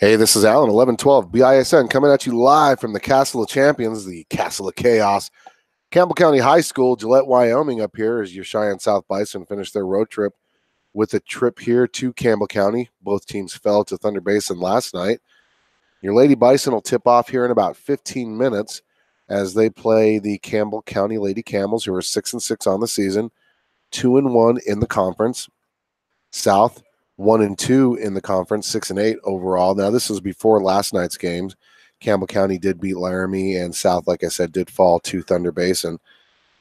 Hey, this is Alan, 1112 BISN, coming at you live from the Castle of Champions, the Castle of Chaos. Campbell County High School, Gillette, Wyoming up here as your Cheyenne South Bison finish their road trip with a trip here to Campbell County. Both teams fell to Thunder Basin last night. Your Lady Bison will tip off here in about 15 minutes as they play the Campbell County Lady Camels, who are 6-6 on the season, 2-1 in the conference. South 1-2 in the conference, 6-8 overall. Now, this was before last night's games. Campbell County did beat Laramie, and South, like I said, did fall to Thunder Basin.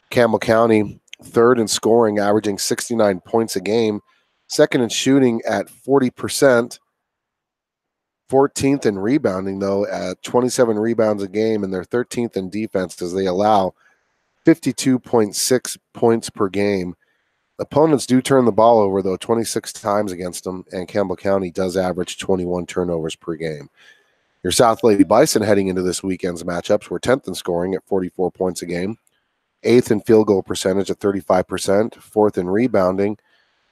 Campbell County, third in scoring, averaging 69 points a game, second in shooting at 40%, 14th in rebounding, though, at 27 rebounds a game, and they're 13th in defense as they allow 52.6 points per game. Opponents do turn the ball over, though, 26 times against them, and Campbell County does average 21 turnovers per game. Your South Lady Bison heading into this weekend's matchups were 10th in scoring at 44 points a game, 8th in field goal percentage at 35%, 4th in rebounding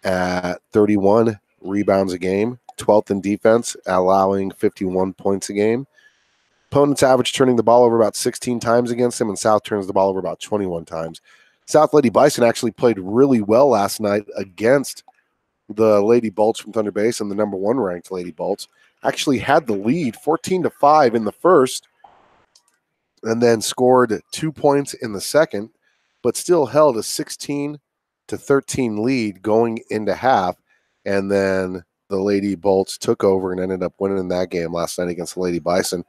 at 31 rebounds a game, 12th in defense, allowing 51 points a game. Opponents average turning the ball over about 16 times against them, and South turns the ball over about 21 times. South Lady Bison actually played really well last night against the Lady Bolts from Thunder Basin, the number one ranked Lady Bolts. Actually had the lead 14-5 in the first and then scored 2 points in the second, but still held a 16-13 lead going into half. And then the Lady Bolts took over and ended up winning that game last night against the Lady Bison.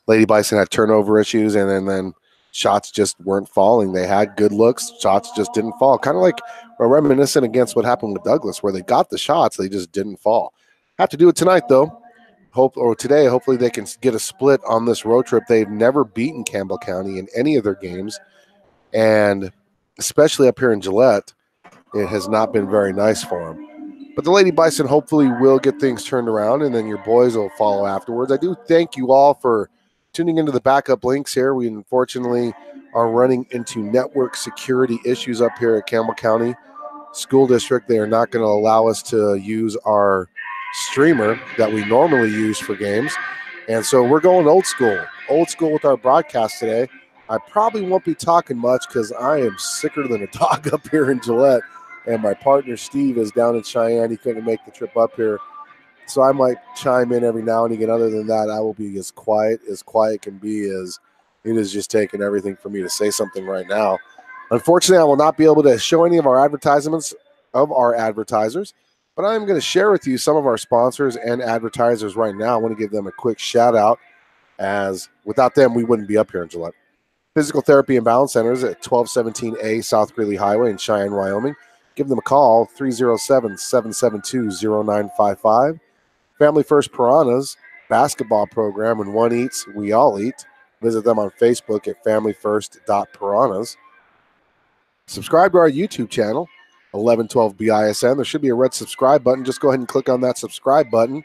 Lady Bison had turnover issues, and then shots just weren't falling. They had good looks. Shots just didn't fall. Kind of like reminiscent against what happened with Douglas, where they got the shots, they just didn't fall. Have to do it tonight, though. Today, hopefully they can get a split on this road trip. They've never beaten Campbell County in any of their games, and especially up here in Gillette, it has not been very nice for them. But the Lady Bison hopefully will get things turned around, and then your boys will follow afterwards. I do thank you all for tuning into the backup links here. We unfortunately are running into network security issues up here at Campbell County School District. They are not going to allow us to use our streamer that we normally use for games. And so we're going old school with our broadcast today. I probably won't be talking much because I am sicker than a dog up here in Gillette. And my partner, Steve, is down in Cheyenne. He couldn't make the trip up here. So I might chime in every now and again. Other than that, I will be as quiet can be, as it is just taking everything for me to say something right now. Unfortunately, I will not be able to show any of our advertisements of our advertisers, but I'm going to share with you some of our sponsors and advertisers right now. I want to give them a quick shout out, as without them, we wouldn't be up here in Gillette. Physical Therapy and Balance Centers at 1217A South Greeley Highway in Cheyenne, Wyoming. Give them a call, 307-772-0955. Family First Piranhas basketball program, when one eats, we all eat. Visit them on Facebook at familyfirst.piranhas. Subscribe to our YouTube channel, 1112 BISN. There should be a red subscribe button. Just go ahead and click on that subscribe button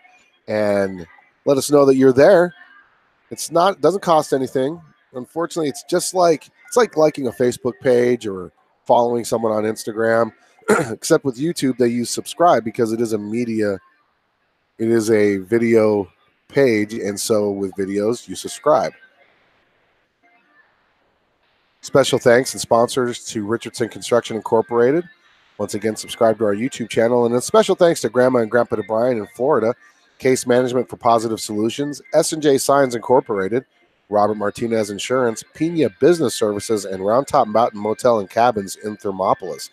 and let us know that you're there. It doesn't cost anything. Unfortunately, it's like liking a Facebook page or following someone on Instagram. Except with YouTube, they use subscribe because it is a video page, and so with videos, you subscribe. Special thanks and sponsors to Richardson Construction Incorporated. Once again, subscribe to our YouTube channel. And a special thanks to Grandma and Grandpa DeBryan in Florida, Case Management for Positive Solutions, S&J Signs Incorporated, Robert Martinez Insurance, Pina Business Services, and Round Top Mountain Motel and Cabins in Thermopolis.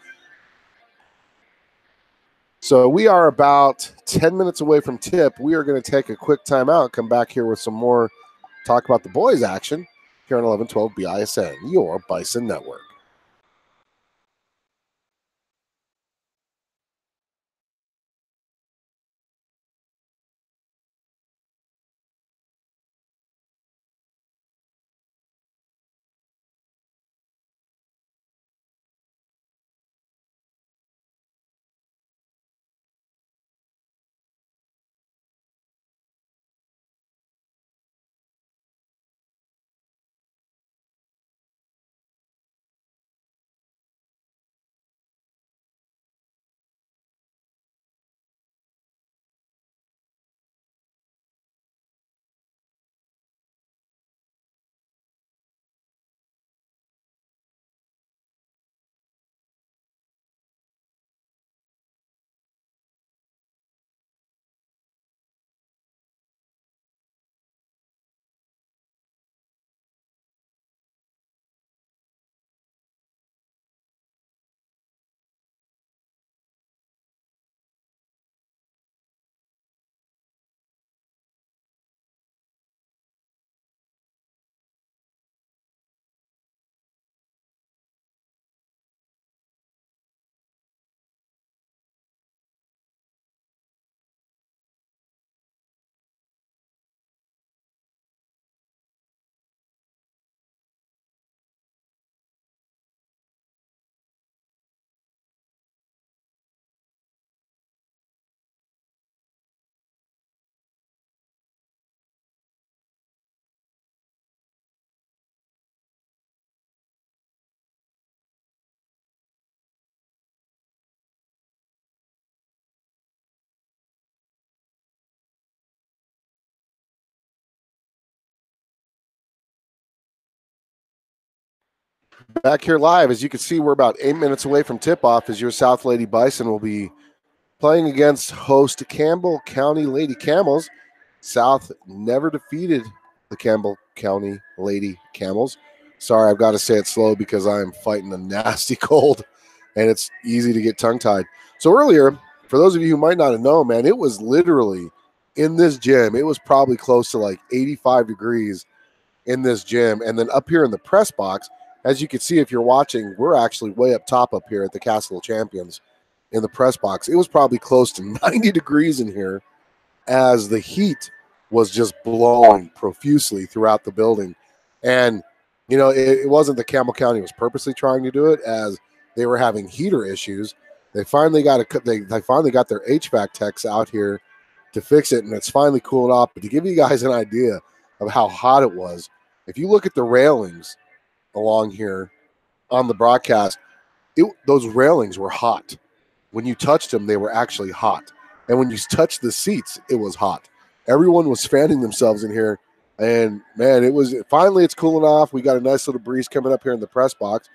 So we are about 10 minutes away from tip. We are going to take a quick timeout, come back here with some more talk about the boys action here on 1112 BISN, your Bison Network. Back here live, as you can see, we're about 8 minutes away from tip-off as your South Lady Bison will be playing against host Campbell County Lady Camels. South never defeated the Campbell County Lady Camels. Sorry, I've got to say it slow because I'm fighting a nasty cold, and it's easy to get tongue-tied. So earlier, for those of you who might not have known, man, it was literally in this gym. It was probably close to like 85 degrees in this gym. And then up here in the press box, as you can see if you're watching, we're actually way up top up here at the Castle of Champions in the press box. It was probably close to 90 degrees in here as the heat was just blowing profusely throughout the building. And, you know, it wasn't that Campbell County was purposely trying to do it, as they were having heater issues. They finally got they finally got their HVAC techs out here to fix it, and it's finally cooled off. But to give you guys an idea of how hot it was, if you look at the railings along here on the broadcast, those railings were hot. When you touched them, they were actually hot. And when you touched the seats, it was hot. Everyone was fanning themselves in here. And, man, finally it's cooling off. We got a nice little breeze coming up here in the press box.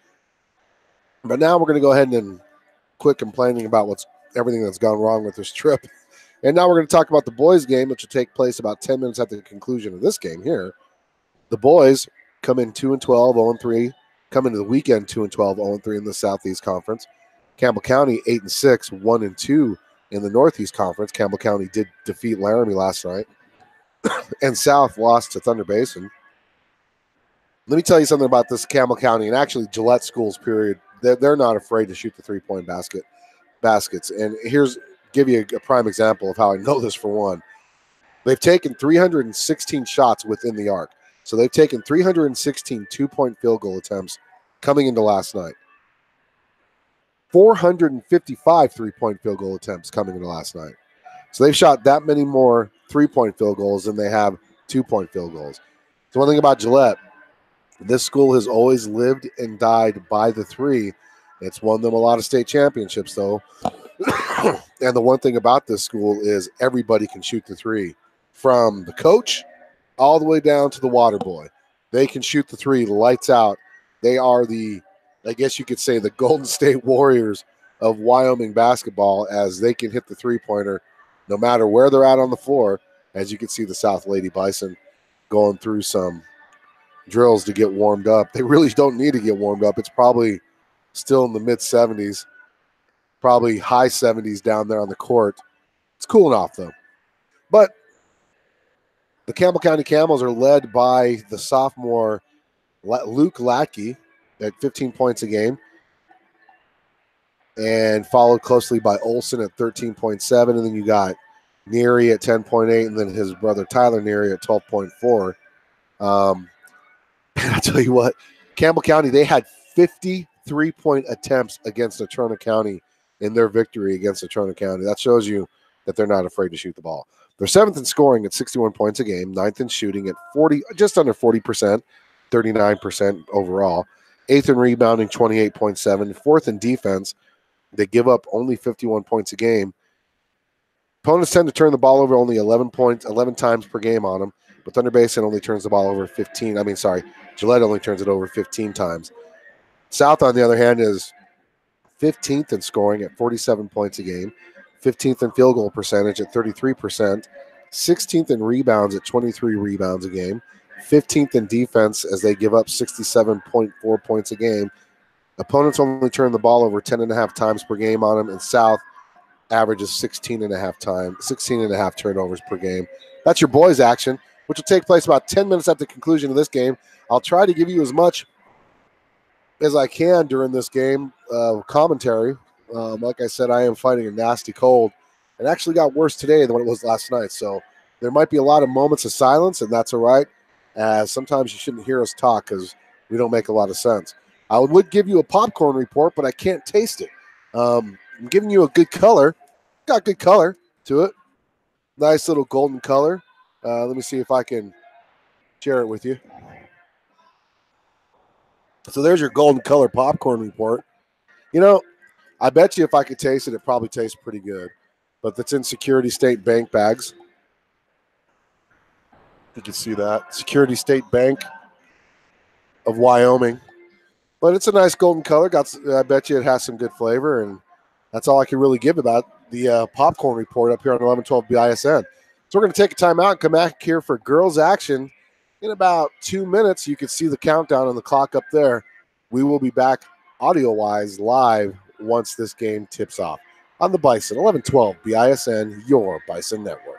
But now we're going to go ahead and quit complaining about everything that's gone wrong with this trip. And now we're going to talk about the boys' game, which will take place about 10 minutes after the conclusion of this game here. The boys come in 2-12, 0-3. Come into the weekend 2-12, 0-3 in the Southeast Conference. Campbell County 8-6, 1-2 in the Northeast Conference. Campbell County did defeat Laramie last night. And South lost to Thunder Basin. Let me tell you something about this Campbell County and actually Gillette schools, period. They're not afraid to shoot the three-point baskets. And give you a prime example of how I know this for one. They've taken 316 shots within the arc. So they've taken 316 two-point field goal attempts coming into last night. 455 three-point field goal attempts coming into last night. So they've shot that many more three-point field goals than they have two-point field goals. So one thing about Gillette, this school has always lived and died by the three. It's won them a lot of state championships, though. And the one thing about this school is everybody can shoot the three, from the coach all the way down to the water boy. They can shoot the three, lights out. They are I guess you could say, the Golden State Warriors of Wyoming basketball, as they can hit the three-pointer no matter where they're at on the floor. As you can see, the South Lady Bison going through some drills to get warmed up. They really don't need to get warmed up. It's probably still in the mid-70s, probably high 70s down there on the court. It's cooling off, though. But the Campbell County Camels are led by the sophomore Luke Lackey at 15 points a game, and followed closely by Olson at 13.7. And then you got Neary at 10.8, and then his brother Tyler Neary at 12.4. And I tell you what, Campbell County, they had 50 three-point attempts against Natrona County in their victory against Natrona County. That shows you that they're not afraid to shoot the ball. They're seventh in scoring at 61 points a game, ninth in shooting at just under 40%, 39% overall, eighth in rebounding, 28.7, fourth in defense. They give up only 51 points a game. Opponents tend to turn the ball over only 11 times per game on them, but Thunder Basin only turns the ball over Gillette only turns it over 15 times. South, on the other hand, is 15th in scoring at 47 points a game, 15th in field goal percentage at 33%, 16th in rebounds at 23 rebounds a game, 15th in defense as they give up 67.4 points a game. Opponents only turn the ball over 10.5 times per game on them, and South averages 16.5 turnovers per game. That's your boys' action, which will take place about 10 minutes after the conclusion of this game. I'll try to give you as much as I can during this game commentary. Like I said, I am fighting a nasty cold. It actually got worse today than what it was last night. So there might be a lot of moments of silence, and that's all right. Sometimes you shouldn't hear us talk because we don't make a lot of sense. I would give you a popcorn report, but I can't taste it. I'm giving you a good color. Got good color to it. Nice little golden color. Let me see if I can share it with you. So there's your golden color popcorn report. You know, I bet you if I could taste it, it probably tastes pretty good. But it's in Security State Bank bags. You can see that. Security State Bank of Wyoming. But it's a nice golden color. I bet you it has some good flavor, and that's all I can really give about the popcorn report up here on 1112 BISN. So we're going to take a time out and come back here for girls action in about 2 minutes. You can see the countdown on the clock up there. We will be back audio-wise live once this game tips off on the Bison, 1112 BISN, your Bison Network.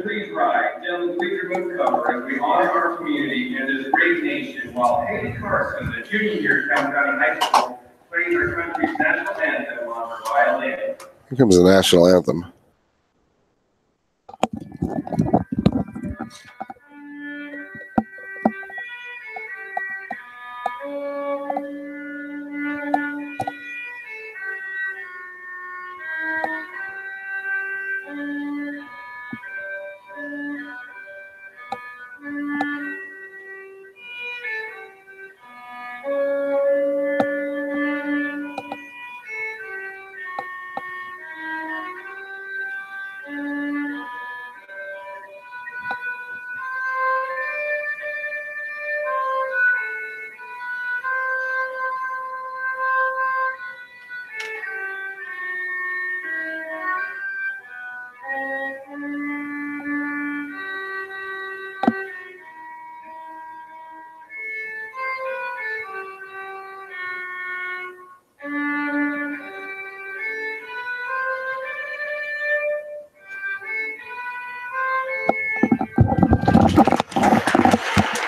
Please rise. Gentlemen, please remove cover as we honor our community and this great nation while Haley Carson, the junior year at Campbell County High School, plays our country's national anthem on her violin. Here comes the national anthem.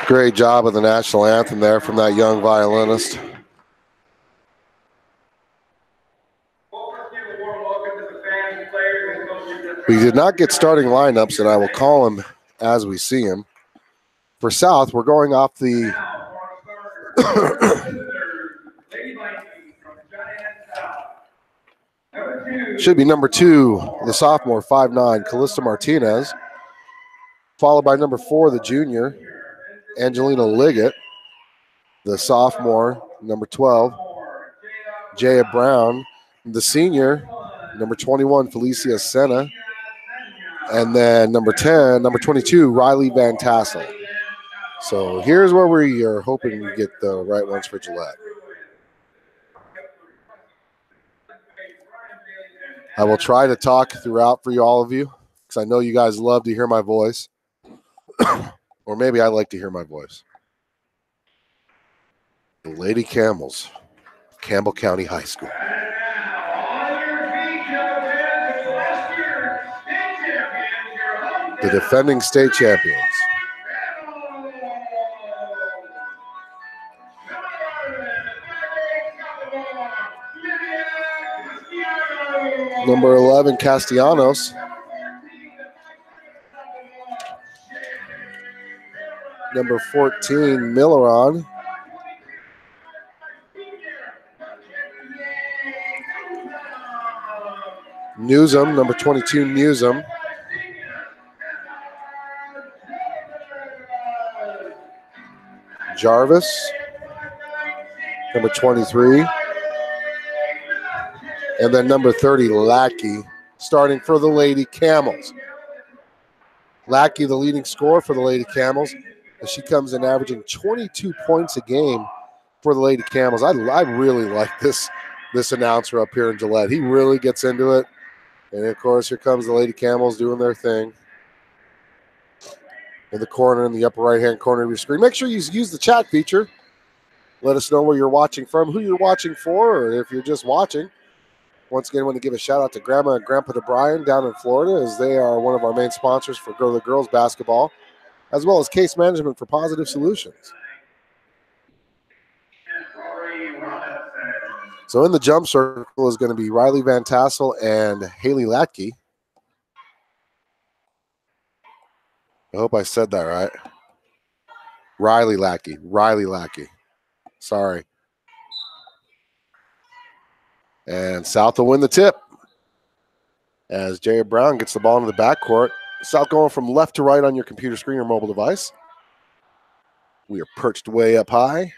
Great job of the national anthem there from that young violinist. We did not get starting lineups, and I will call them as we see them. For South, we're going off the should be number 2, the sophomore, 5'9", Callista Martinez, followed by number 4, the junior, Angelina Liggett, the sophomore, number 12, Jaya Brown, the senior, number 21, Felicia Senna, and then number 22, Riley Van Tassel. So here's where we are hoping we get the right ones for Gillette. I will try to talk throughout for all of you because I know you guys love to hear my voice. Or maybe I like to hear my voice. The Lady Camels, Campbell County High School. The defending state champions. Number 11, Castellanos. Number 14, Milleron. Newsom, number 22, Newsom. Jarvis, number 23. And then number 30, Lackey, starting for the Lady Camels. Lackey, the leading scorer for the Lady Camels, as she comes in averaging 22 points a game for the Lady Camels. I really like this announcer up here in Gillette. He really gets into it. And, of course, here comes the Lady Camels doing their thing. In the corner, in the upper right-hand corner of your screen. Make sure you use the chat feature. Let us know where you're watching from, who you're watching for, or if you're just watching. Once again, I want to give a shout-out to Grandma and Grandpa DeBryan down in Florida, as they are one of our main sponsors for Go the Girls basketball, as well as Case Management for Positive Solutions. So in the jump circle is going to be Riley Van Tassel and Haley Latke. I hope I said that right. Riley Latke. Sorry. And South will win the tip as Jared Brown gets the ball into the backcourt. South going from left to right on your computer screen or mobile device. We are perched way up high.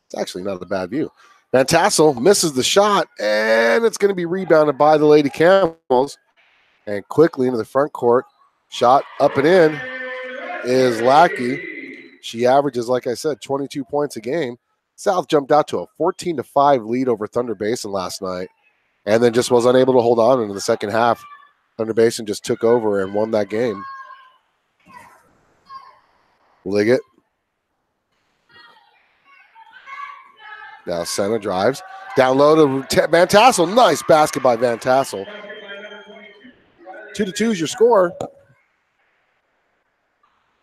It's actually not a bad view. Van Tassel misses the shot, and it's going to be rebounded by the Lady Camels. And quickly into the front court. Shot up and in is Lackey. She averages, like I said, 22 points a game. South jumped out to a 14-5 lead over Thunder Basin last night, and then just was unable to hold on into the second half. Thunder Basin just took over and won that game. Liggett. Now Senna drives. Down low to Van Tassel. Nice basket by Van Tassel. 2-2 is your score.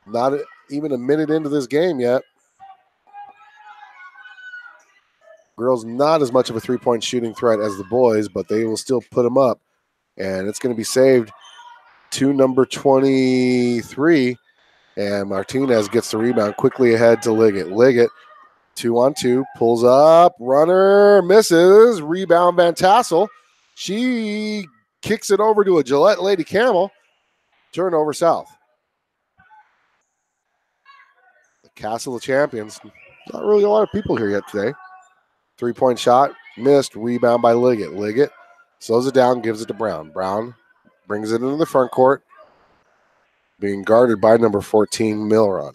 Not even a minute into this game yet. Girls not as much of a three-point shooting threat as the boys, but they will still put them up. And it's going to be saved to number 23. And Martinez gets the rebound quickly ahead to Liggett. Liggett, 2-on-2, pulls up, runner, misses, rebound Van Tassel. She kicks it over to a Gillette Lady Camel. Turnover South. The Castle of Champions. Not really a lot of people here yet today. Three-point shot, missed, rebound by Liggett. Liggett slows it down, gives it to Brown. Brown brings it into the front court, being guarded by number 14, Milron.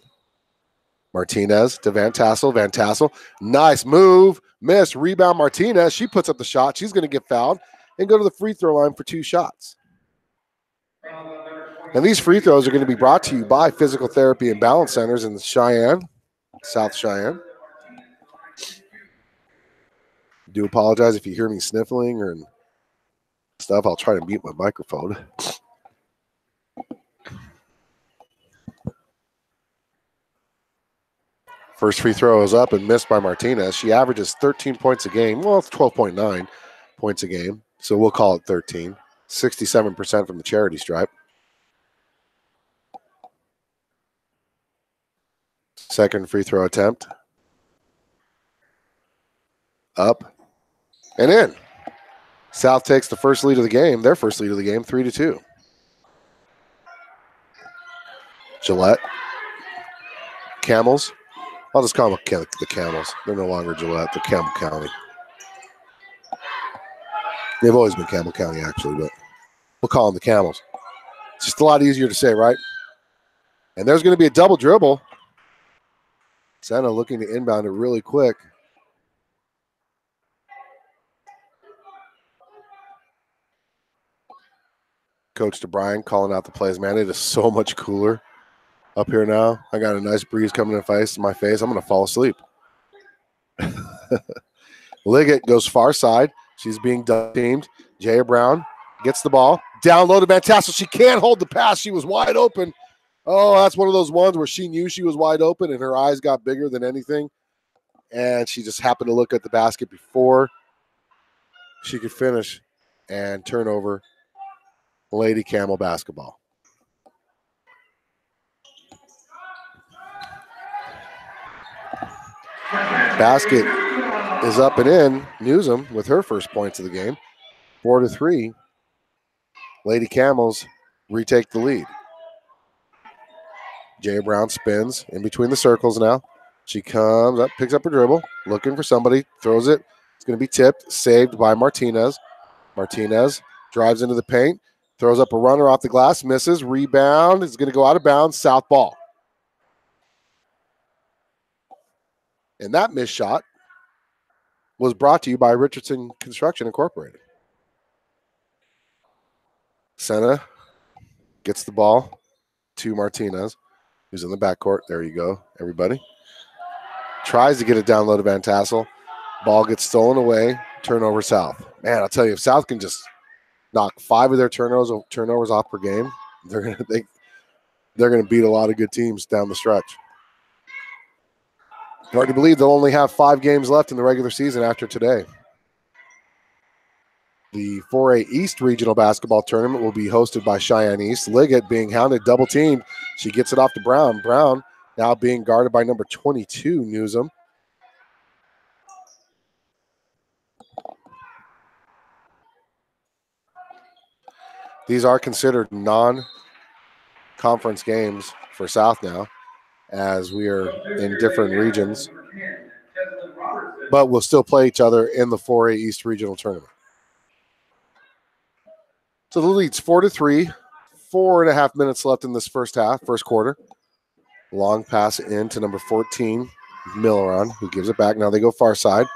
Martinez to Van Tassel. Van Tassel, nice move, missed, rebound Martinez. She puts up the shot. She's going to get fouled and go to the free throw line for 2 shots. And these free throws are going to be brought to you by Physical Therapy and Balance Centers in Cheyenne, South Cheyenne. Do apologize if you hear me sniffling or stuff. I'll try to mute my microphone. First free throw is up and missed by Martinez. She averages 13 points a game. Well, it's 12.9 points a game, so we'll call it 13. 67% from the charity stripe. Second free throw attempt. Up and in. South takes the first lead of the game, their first lead of the game, 3-2. Gillette. Camels. I'll just call them the Camels. They're no longer Gillette. They're Campbell County. They've always been Campbell County, actually, but we'll call them the Camels. It's just a lot easier to say, right? And there's going to be a double dribble. Senna looking to inbound it really quick. Coach DeBryan calling out the plays. Man, it is so much cooler up here now. I got a nice breeze coming in my face. I'm going to fall asleep. Liggett goes far side. She's being teamed. Jaya Brown gets the ball. Down low to Van Tassel. She can't hold the pass. She was wide open. Oh, that's one of those ones where she knew she was wide open and her eyes got bigger than anything. And she just happened to look at the basket before she could finish, and turnover, Lady Camel basketball. Basket is up and in. Newsom with her first points of the game. 4-3. Lady Camels retake the lead. Jay Brown spins in between the circles now. She comes up, picks up her dribble, looking for somebody, throws it. It's going to be tipped, saved by Martinez. Martinez drives into the paint, throws up a runner off the glass, misses, rebound. It's going to go out of bounds, south ball. And that missed shot was brought to you by Richardson Construction Incorporated. Senna gets the ball to Martinez, who's in the backcourt. There you go, everybody. Tries to get it down low to Van Tassel. Ball gets stolen away. Turnover South. Man, I'll tell you, if South can just knock 5 of their turnovers off per game, they're gonna beat a lot of good teams down the stretch. Hard to believe they'll only have 5 games left in the regular season after today. The 4A East Regional Basketball Tournament will be hosted by Cheyenne East. Liggett being hounded, double teamed. She gets it off to Brown. Brown now being guarded by number 22, Newsom. These are considered non-conference games for South now, as we are in different regions. But we'll still play each other in the 4A East Regional Tournament. So the lead's 4-3. 4.5 minutes left in this first quarter. Long pass in to number 14, Milleron, who gives it back. Now they go far side.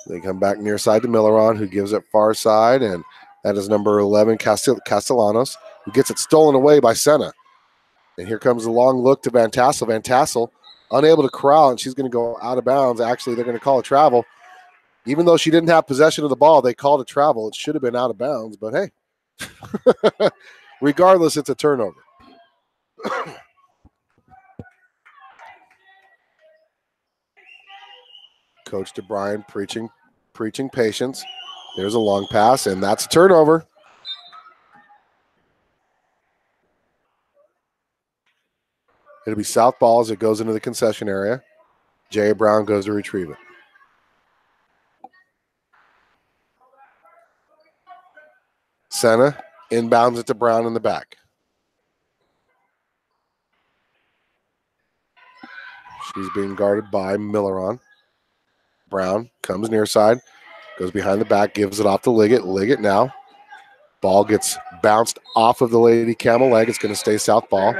They come back near side to Milleron, who gives it far side, and that is number 11, Castellanos, who gets it stolen away by Senna. And here comes the long look to Van Tassel. Van Tassel unable to corral, and she's going to go out of bounds. Actually, they're going to call a travel. Even though she didn't have possession of the ball, they called a travel. It should have been out of bounds, but hey. Regardless, it's a turnover. Coach DeBryan preaching patience. There's a long pass, and that's a turnover. It'll be South ball as it goes into the concession area. Jay Brown goes to retrieve it. Senna inbounds it to Brown in the back. She's being guarded by Milleron. Brown comes near side, goes behind the back, gives it off to Liggett. Liggett now. Ball gets bounced off of the Lady Camel leg. It's going to stay South ball.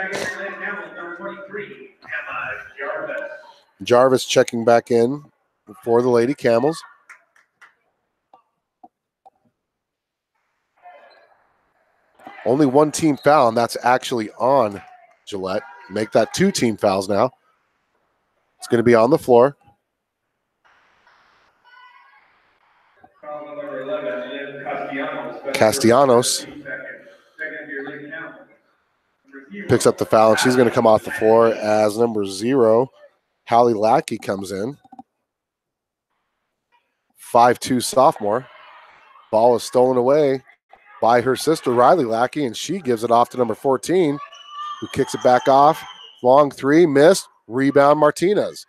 Jarvis checking back in for the Lady Camels. Only one team foul, and that's actually on Gillette. Make that 2 team fouls now. It's going to be on the floor. Castellanos picks up the foul, and she's going to come off the floor as number 0, Hallie Lackey, comes in. 5'2" sophomore. Ball is stolen away by her sister, Riley Lackey, and she gives it off to number 14, who kicks it back off. Long 3, missed. Rebound, Martinez.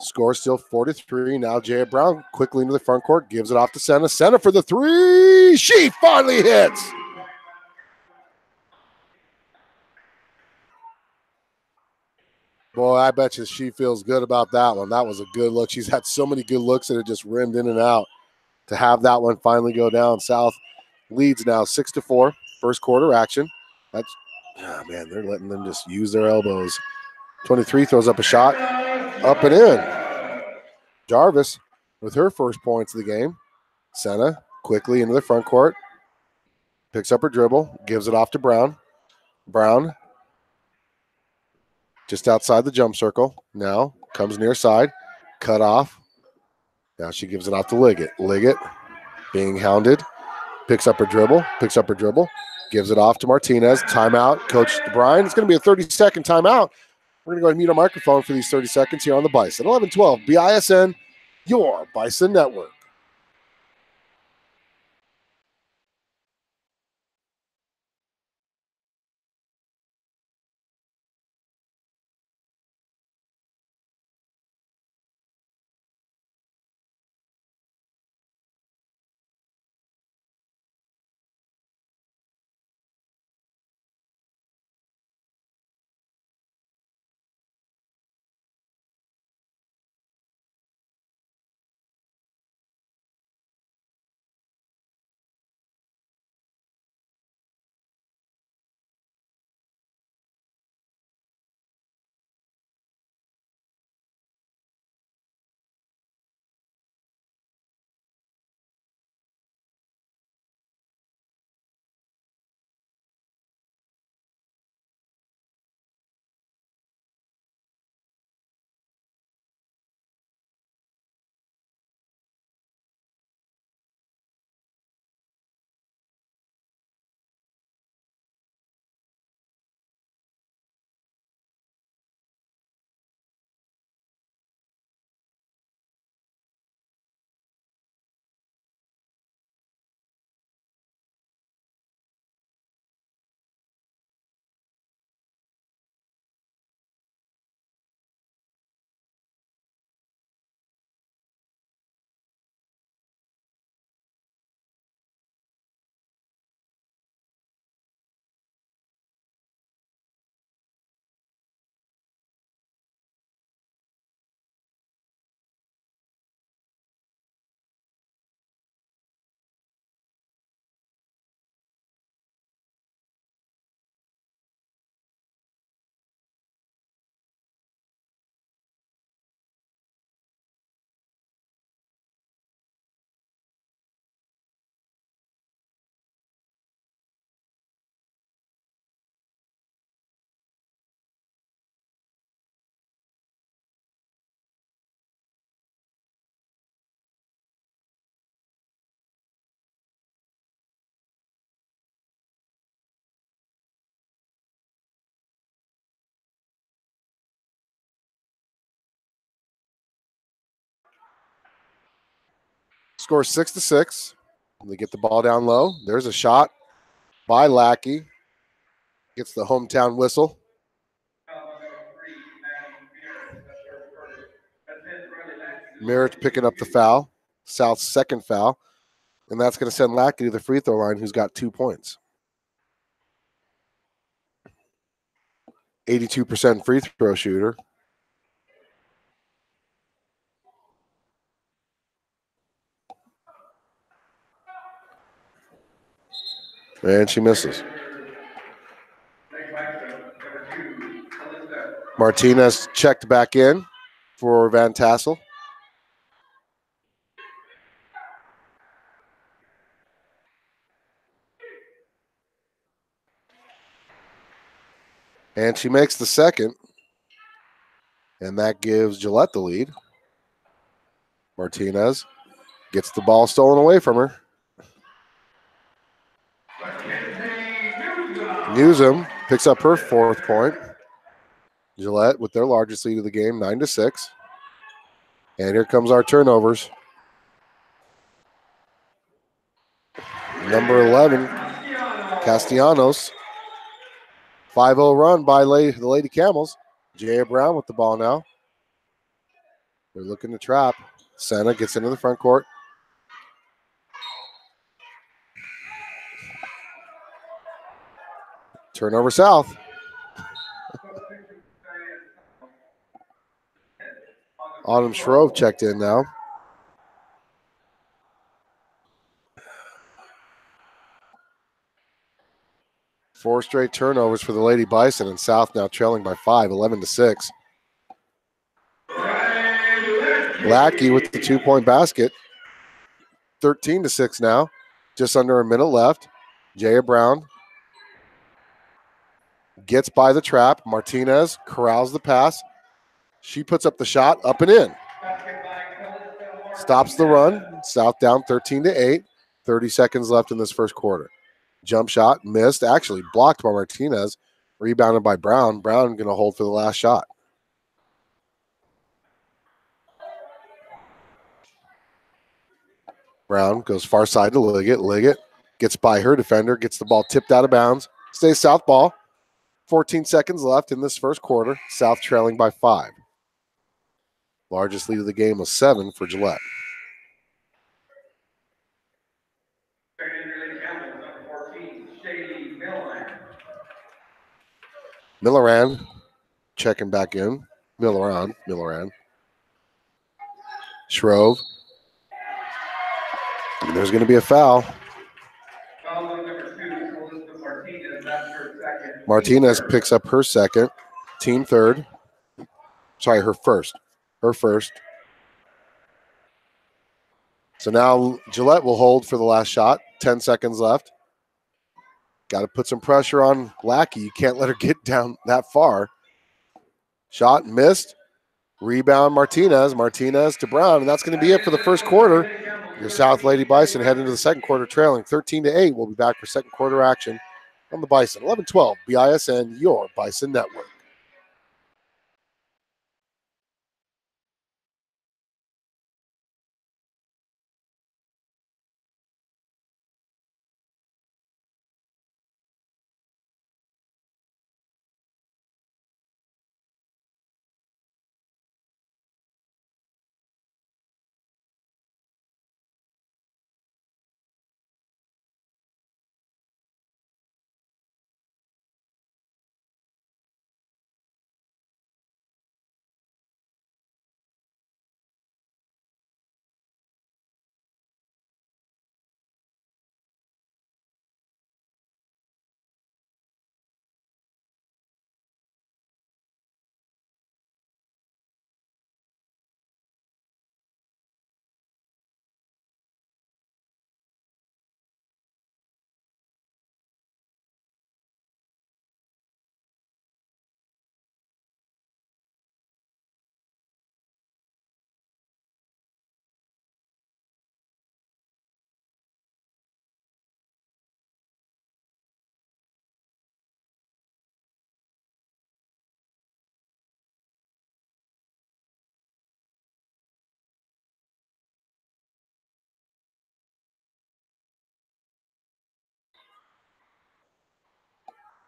Score still 4-3. Now Jaya Brown quickly into the front court, gives it off to Senna. Senna for the 3. She finally hits. Boy, I bet you she feels good about that one. That was a good look. She's had so many good looks that it just rimmed in and out. To have that one finally go down, South leads now 6-4. First quarter action. That's, oh man, they're letting them just use their elbows. 23 throws up a shot, up and in. Jarvis with her first points of the game. Senna quickly into the front court. picks up her dribble, gives it off to Brown. Brown just outside the jump circle. Now comes near side, cut off. Now she gives it off to Liggett. Liggett being hounded, picks up her dribble, gives it off to Martinez. Timeout, Coach Bryan. It's going to be a 30-second timeout. We're going to go ahead and mute our microphone for these 30 seconds here on the Bison. 11-12, BISN, your Bison Network. Score 6-6. They get the ball down low. There's a shot by Lackey. Gets the hometown whistle. Merritt picking up the foul. South's second foul. And that's going to send Lackey to the free throw line, who's got 2 points. 82% free throw shooter. And she misses. Martinez checked back in for Van Tassel. And she makes the second. And that gives Gillette the lead. Martinez gets the ball stolen away from her. Newsom picks up her 4th point. Gillette with their largest lead of the game, 9-6. And here comes our turnovers. Number 11, Castellanos. 5-0 run by the Lady Camels. Jaya Brown with the ball now. They're looking to trap. Senna gets into the front court. Turnover South. Autumn Shrove checked in now. Four straight turnovers for the Lady Bison, and South now trailing by 5, 11-6. Lackey with the 2-point basket. 13-6 now. Just under a minute left. Jaya Brown gets by the trap. Martinez corrals the pass. She puts up the shot, up and in. Stops the run. South down 13-8. 30 seconds left in this first quarter. Jump shot missed, actually blocked by Martinez. Rebounded by Brown. Brown going to hold for the last shot. Brown goes far side to Liggett. Liggett gets by her defender, gets the ball tipped out of bounds. Stays South ball. 14 seconds left in this first quarter. South trailing by 5. Largest lead of the game was 7 for Gillette. Milleran checking back in. Milleran. Shrove. And there's going to be a foul. Martinez picks up her second. Team third. Sorry, her first. So now Gillette will hold for the last shot. 10 seconds left. Got to put some pressure on Lackey. You can't let her get down that far. Shot missed. Rebound Martinez. Martinez to Brown. And that's going to be it for the first quarter. Your South Lady Bison head into the second quarter trailing 13-8. We'll be back for second quarter action on the Bison. 11-12 BISN, your Bison Network.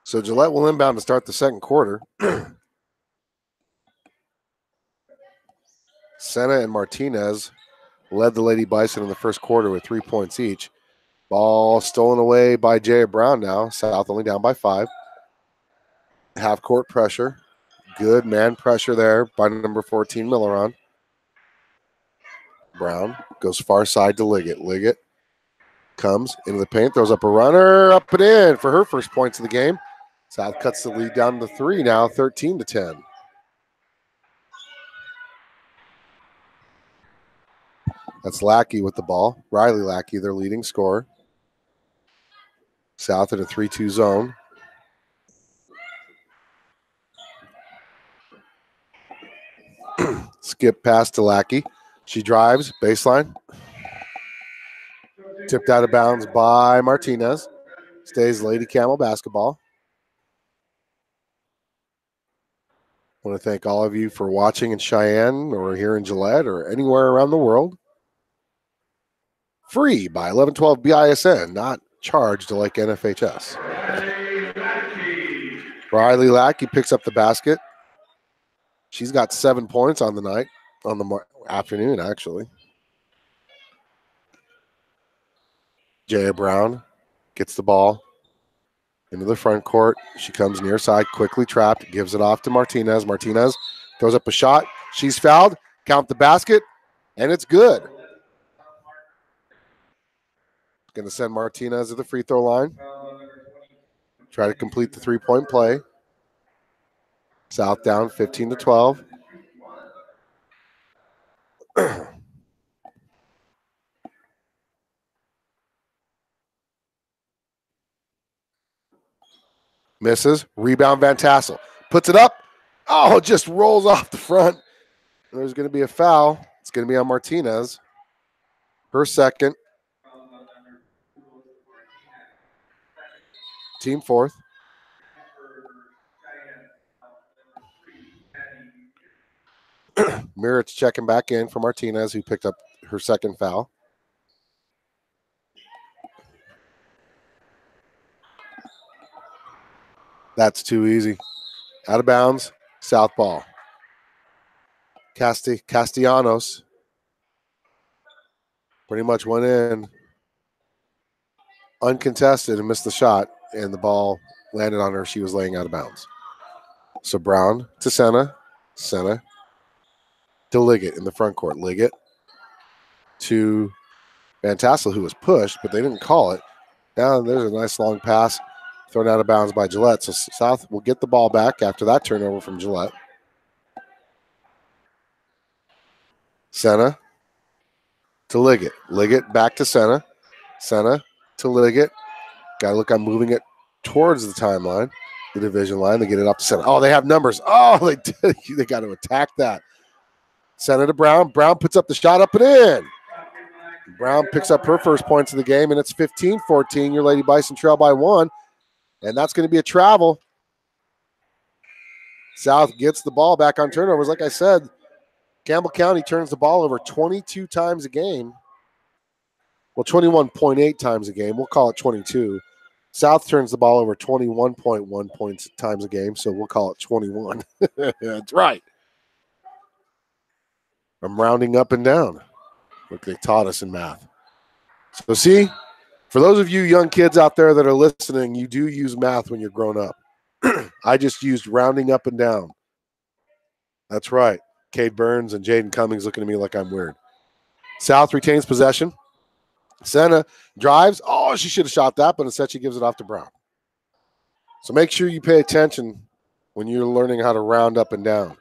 So Gillette will inbound to start the second quarter. Senna and Martinez led the Lady Bison in the first quarter with 3 points each. Ball stolen away by Jay Brown now. South only down by 5. Half court pressure. Good man pressure there by number 14, Milleran. Brown goes far side to Liggett. Liggett comes into the paint, throws up a runner, up and in for her first points of the game. South cuts the lead down to 3 now, 13-10. That's Lackey with the ball. Riley Lackey, their leading scorer. South in a 3-2 zone. Skip pass to Lackey. She drives, baseline. Tipped out of bounds by Martinez. Stays Lady Camel basketball. I want to thank all of you for watching in Cheyenne or here in Gillette or anywhere around the world. Free by 1112 BISN, not charged like NFHS. Riley Lackey picks up the basket. She's got 7 points on the night, on the afternoon, actually. Jaya Brown gets the ball into the front court. She comes near side, quickly trapped, gives it off to Martinez. Martinez throws up a shot. She's fouled. Count the basket, and it's good. Going to send Martinez to the free throw line. Try to complete the three-point play. South down 15-12. Misses. Rebound, Van Tassel. Puts it up. Oh, just rolls off the front. There's going to be a foul. It's going to be on Martinez. Her second. Team fourth. Merritt's checking back in for Martinez, who picked up her second foul. That's too easy. Out of bounds, south ball. Castellanos pretty much went in uncontested and missed the shot, and the ball landed on her. She was laying out of bounds. So Brown to Senna. Senna to Liggett in the front court. Liggett to Van Tassel, who was pushed, but they didn't call it. Now there's a nice long pass thrown out of bounds by Gillette. So South will get the ball back after that turnover from Gillette. Senna to Liggett. Liggett back to Senna. Senna to Liggett. Got to look on moving it towards the timeline, the division line. They get it up to Senna. Oh, they have numbers. Oh, they did. They got to attack that. Senna to Brown. Brown puts up the shot up and in. Brown picks up her first points of the game, and it's 15-14. Your Lady Bison trail by 1, and that's going to be a travel. South gets the ball back on turnovers. Like I said, Campbell County turns the ball over 22 times a game. Well, 21.8 times a game. We'll call it 22. South turns the ball over 21.1 times a game, so we'll call it 21. That's right. I'm rounding up and down, like they taught us in math. So see, for those of you young kids out there that are listening, you do use math when you're grown up. I just used rounding up and down. That's right. Cade Burns and Jaden Cummings looking at me like I'm weird. South retains possession. Senna drives. Oh, she should have shot that, but instead she gives it off to Brown. So make sure you pay attention when you're learning how to round up and down,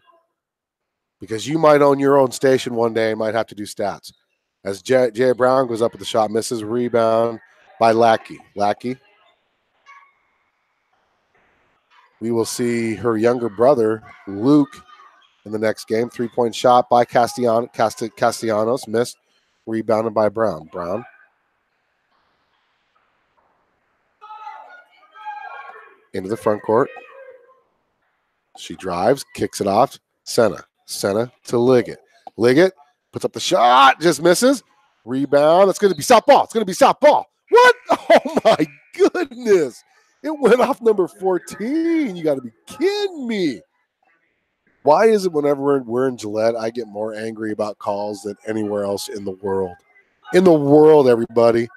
because you might own your own station one day and might have to do stats. As Jay Brown goes up with the shot, misses. Rebound by Lackey. Lackey. We will see her younger brother, Luke, in the next game. 3-point shot by Castellanos. Missed. Rebounded by Brown. Brown. Into the front court. She drives, kicks it off. Senna. Senna to Liggett. Liggett puts up the shot, just misses. Rebound. It's going to be south ball. It's going to be south ball. What? Oh, my goodness. It went off number 14. You got to be kidding me. Why is it whenever we're in Gillette, I get more angry about calls than anywhere else in the world? In the world, everybody.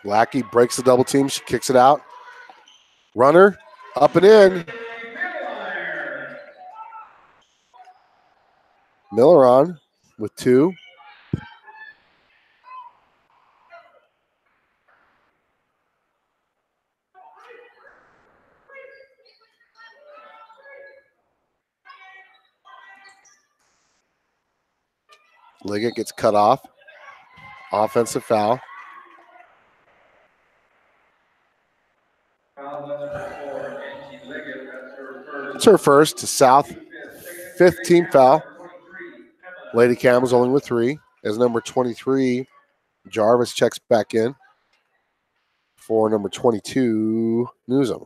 Lackey breaks the double team. She kicks it out. Runner, up and in. Miller on with 2. Liggett gets cut off. Offensive foul. It's her first. To South, 15th foul. Lady Camels only with 3. As number 23, Jarvis checks back in for number 22, Newsom.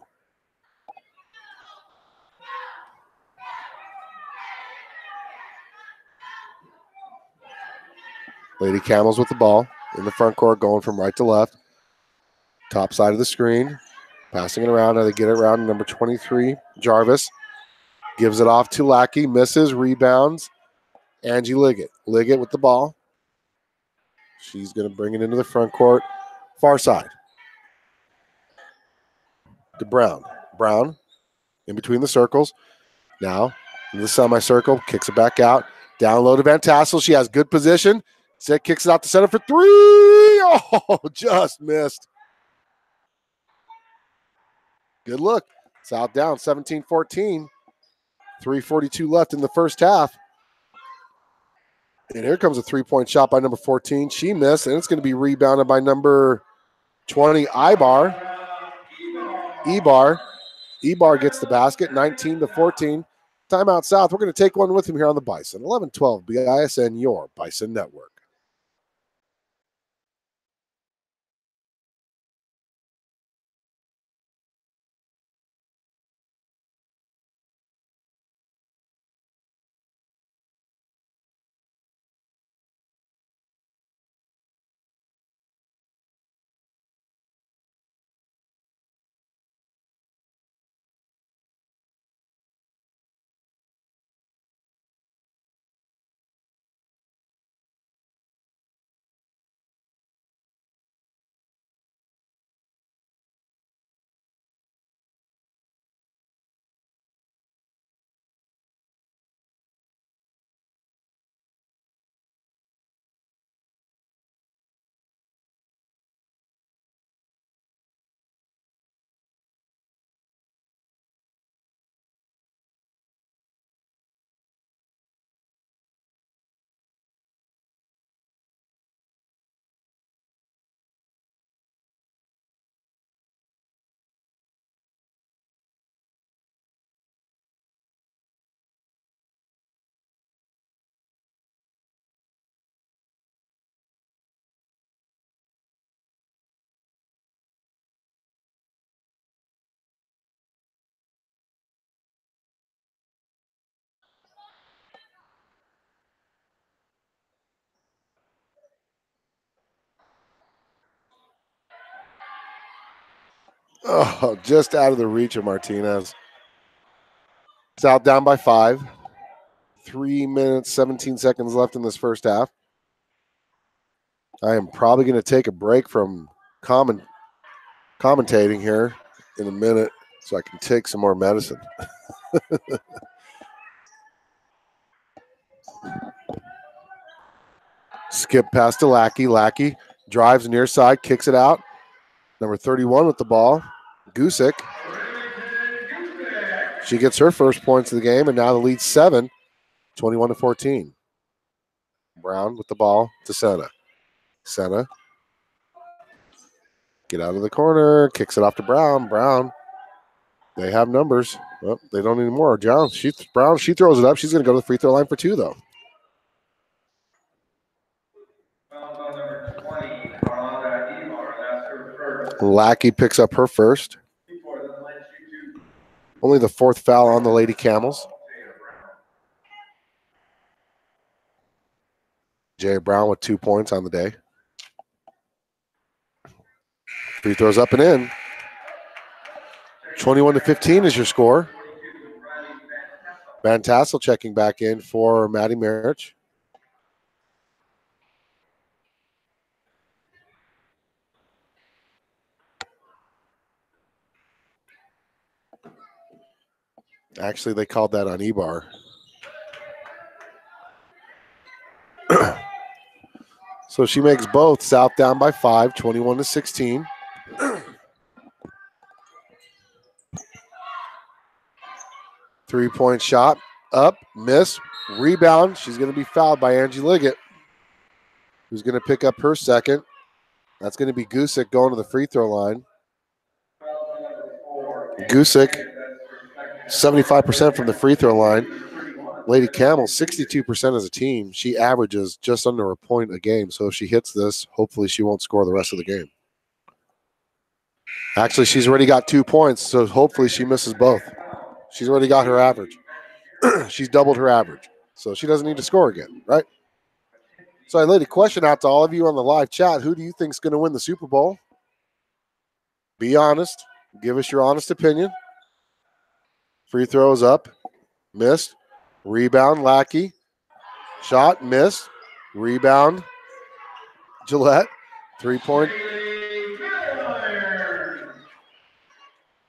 Lady Camels with the ball in the front court, going from right to left. Top side of the screen. Passing it around. Now they get it around to number 23, Jarvis. Gives it off to Lackey. Misses. Rebounds. Angie Liggett. Liggett with the ball. She's going to bring it into the front court. Far side. To Brown. Brown in between the circles. Now in the semicircle. Kicks it back out. Down low to Van Tassel. She has good position. Set kicks it out to center for 3. Oh, just missed. Good look. South down 17-14. 3:42 left in the first half. And here comes a 3-point shot by number 14. She missed, and it's going to be rebounded by number 20, Ebar gets the basket, 19-14. Timeout South. We're going to take one with him here on the Bison. 11-12 BISN, your Bison Network. Oh, just out of the reach of Martinez. South down by 5. 3 minutes, 17 seconds left in this first half. I am probably going to take a break from commentating here in a minute so I can take some more medicine. Skip past to Lackey. Lackey drives near side, kicks it out. Number 31 with the ball. Gusick. She gets her first points of the game, and now the lead 7, 21-14. Brown with the ball to Senna. Senna. Get out of the corner, kicks it off to Brown. Brown. They have numbers. Well, they don't anymore. Brown, she throws it up. She's going to go to the free throw line for 2, though. Lackey picks up her first. Only the 4th foul on the Lady Camels. Jay Brown with 2 points on the day. Free throws up and in. 21-15 is your score. Van Tassel checking back in for Maddie Marich. Actually, they called that on Ebar. So she makes both. South down by 5, 21-16. Three-point shot, up, miss, rebound. She's going to be fouled by Angie Liggett, who's going to pick up her second. That's going to be Gusick going to the free throw line. Gusick, 75% from the free throw line. Lady Camels, 62% as a team. She averages just under a point a game. So if she hits this, hopefully she won't score the rest of the game. Actually, she's already got 2 points, so hopefully she misses both. She's already got her average. She's doubled her average. So she doesn't need to score again, right? So I laid a question out to all of you on the live chat. Who do you think is going to win the Super Bowl? Be honest. Give us your honest opinion. Free throws up. Missed. Rebound, Lackey. Shot, missed. Rebound, Gillette. 3-point.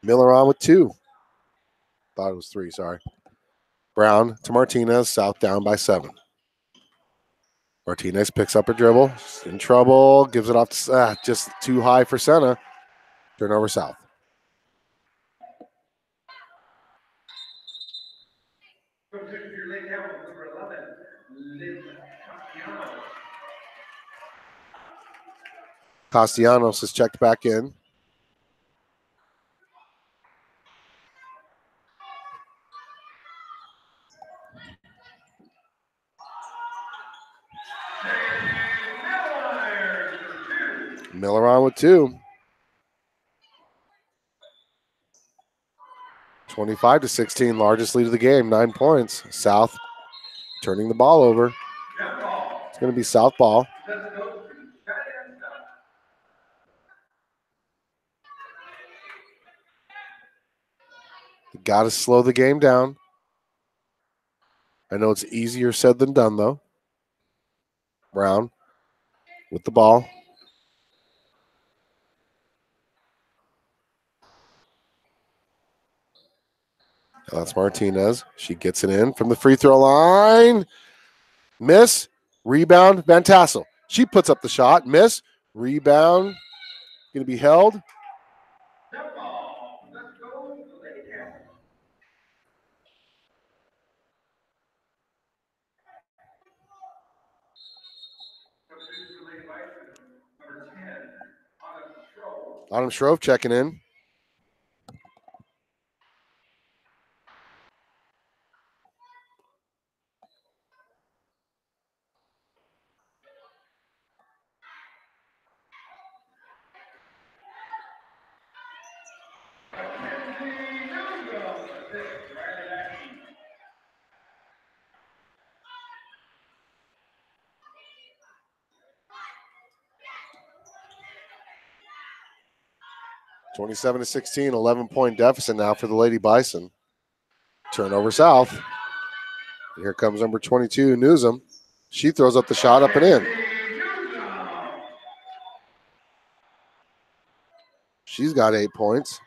Miller on with 2. Thought it was 3, sorry. Brown to Martinez. South down by 7. Martinez picks up a dribble. In trouble. Gives it off to, just too high for Senna. Turnover South. Castellanos is checked back in. Miller on with 2. 25-16, largest lead of the game, 9 points. South turning the ball over. It's going to be South ball. Got to slow the game down. I know it's easier said than done, though. Brown with the ball. That's Martinez. She gets it in from the free throw line. Miss. Rebound. Van Tassel. She puts up the shot. Miss. Rebound. Going to be held. Autumn Shrove checking in. (27-16), 11-point deficit now for the Lady Bison. Turnover South. And here comes number 22, Newsom. She throws up the shot up and in. She's got 8 points.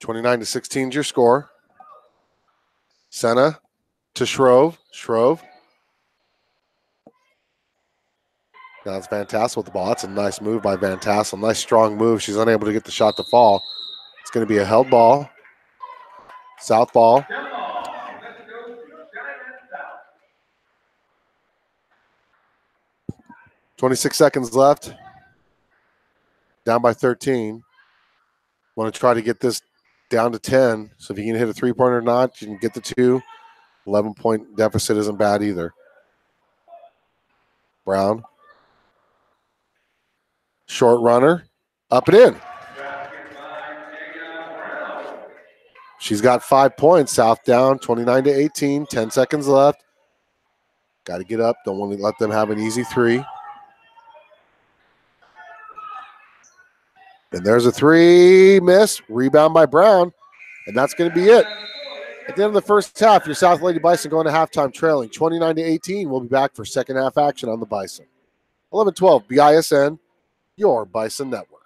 (29-16) is your score. Senna to Shrove. Shrove. Now it's Van Tassel with the ball. That's a nice move by Van Tassel. Nice strong move. She's unable to get the shot to fall. It's going to be a held ball. South ball. 26 seconds left. Down by 13. Want to try to get this down to 10. So if you can hit a three-pointer or not, you can get the 2. 11-point deficit isn't bad either. Brown. Short runner. Up and in. She's got 5 points. South down 29-18. 10 seconds left. Got to get up. Don't want to let them have an easy 3. And there's a 3. Miss. Rebound by Brown. And that's going to be it. At the end of the first half, your South Lady Bison going to halftime trailing 29-18. We'll be back for second half action on the Bison. 11-12 BISN, your Bison Network.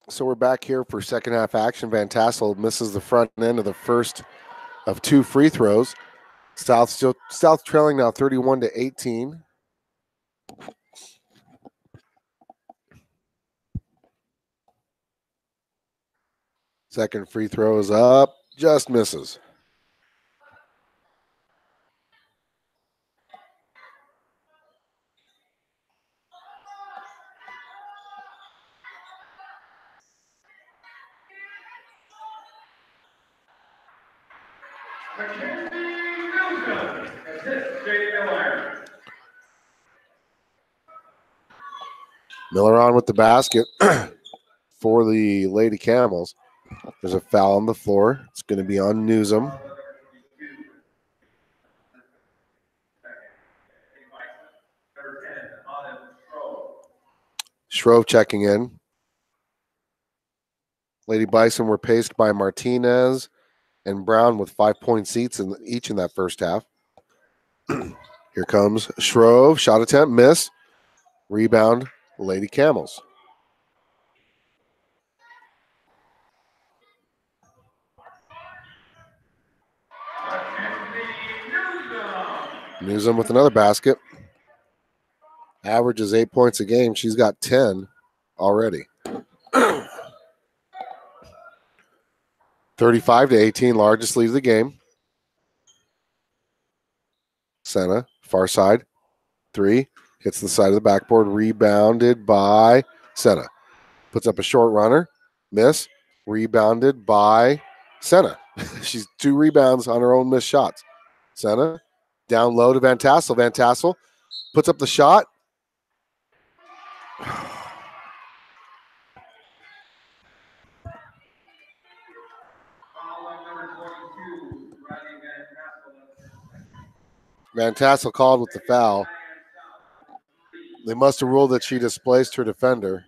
So we're back here for second half action. Van Tassel misses the front end of the first of 2 free throws. South trailing now 31-18. Second free throw is up, just misses. Miller on with the basket for the Lady Camels. There's a foul on the floor. It's going to be on Newsom. Shrove checking in. Lady Bison were paced by Martinez and Brown with 5 points each in that first half. Here comes Shrove. Shot attempt, miss. Rebound, Lady Camels. Newsom with another basket. Averages 8 points a game. She's got 10 already. 35-18, largest lead of the game. Senna, far side. 3, hits the side of the backboard. Rebounded by Senna. Puts up a short runner. Miss. Rebounded by Senna. She's 2 rebounds on her own missed shots. Senna, down low to Van Tassel. Van Tassel puts up the shot. Van Tassel called with the foul. They must have ruled that she displaced her defender.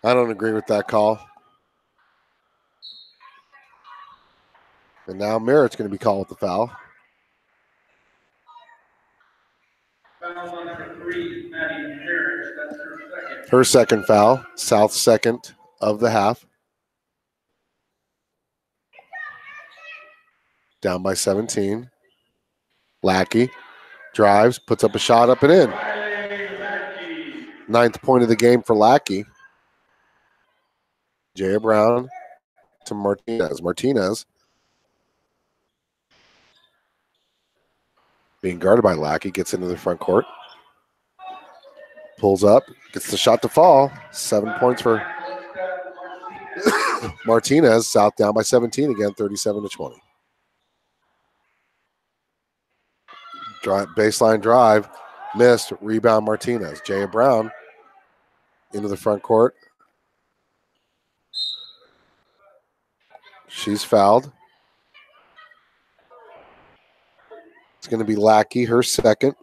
I don't agree with that call. And now Merritt's going to be called with the foul. Foul on number 3, Maddie Harris. That's her second. Her second foul. South's second of the half. Down by 17. Lackey drives, puts up a shot up and in. 9th point of the game for Lackey. Jaya Brown to Martinez. Martinez being guarded by Lackey, gets into the front court. Pulls up, gets the shot to fall. 7 points for Martinez. South down by 17 again, 37-20. Baseline drive, missed. Rebound Martinez. Jaya Brown into the front court. She's fouled. It's going to be Lackey, her second.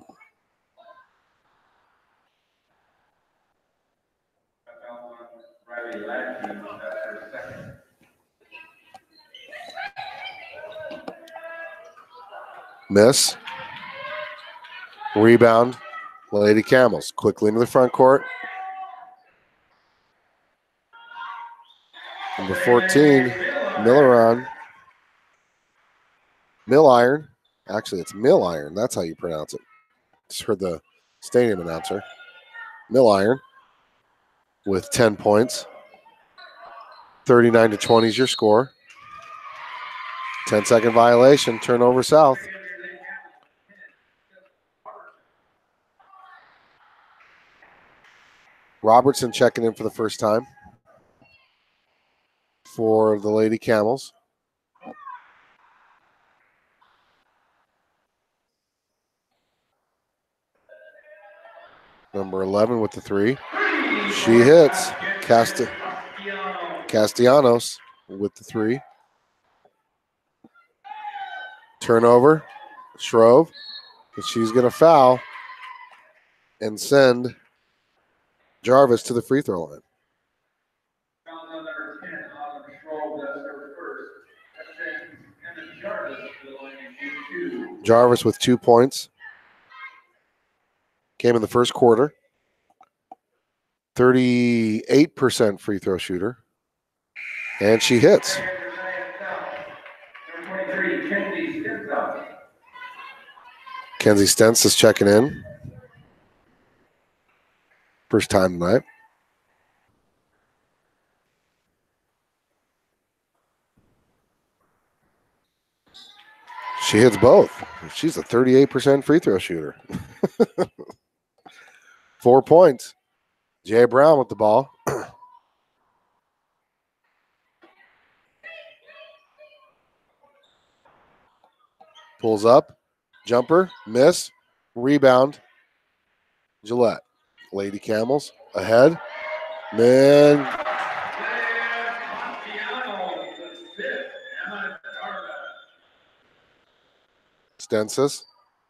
Miss. Rebound, Lady Camels. Quickly into the front court. Number 14, Miller on. Mill Iron. Actually, it's Mill Iron. That's how you pronounce it. Just heard the stadium announcer. Mill Iron with 10 points. 39-20 is your score. 10-second violation. Turnover South. Robertson checking in for the first time for the Lady Camels. Number 11 with the 3. She hits. Castellanos with the 3. Turnover. Shrove. But she's going to foul and send Jarvis to the free throw line. Foul number 10 on Shrove. That's her first. That sends Jarvis to the line. Jarvis with 2 points. Came in the first quarter. 38% free throw shooter. And she hits. Kenzie Stentz is checking in. First time tonight. She hits both. She's a 38% free throw shooter. 4 points. Jay Brown with the ball. Pulls up. Jumper. Miss. Rebound. Gillette. Lady Camels ahead. Man. Stensis.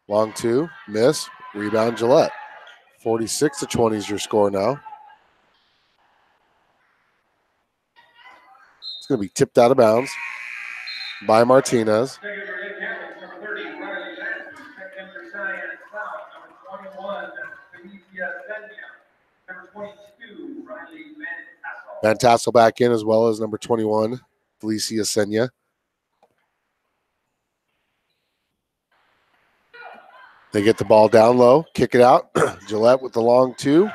Long 2. Miss. Rebound Gillette. 46-20 is your score now. It's going to be tipped out of bounds by Martinez. Van Tassel back in, as well as number 21, Felicia Senya. They get the ball down low, kick it out. Gillette with the long 2.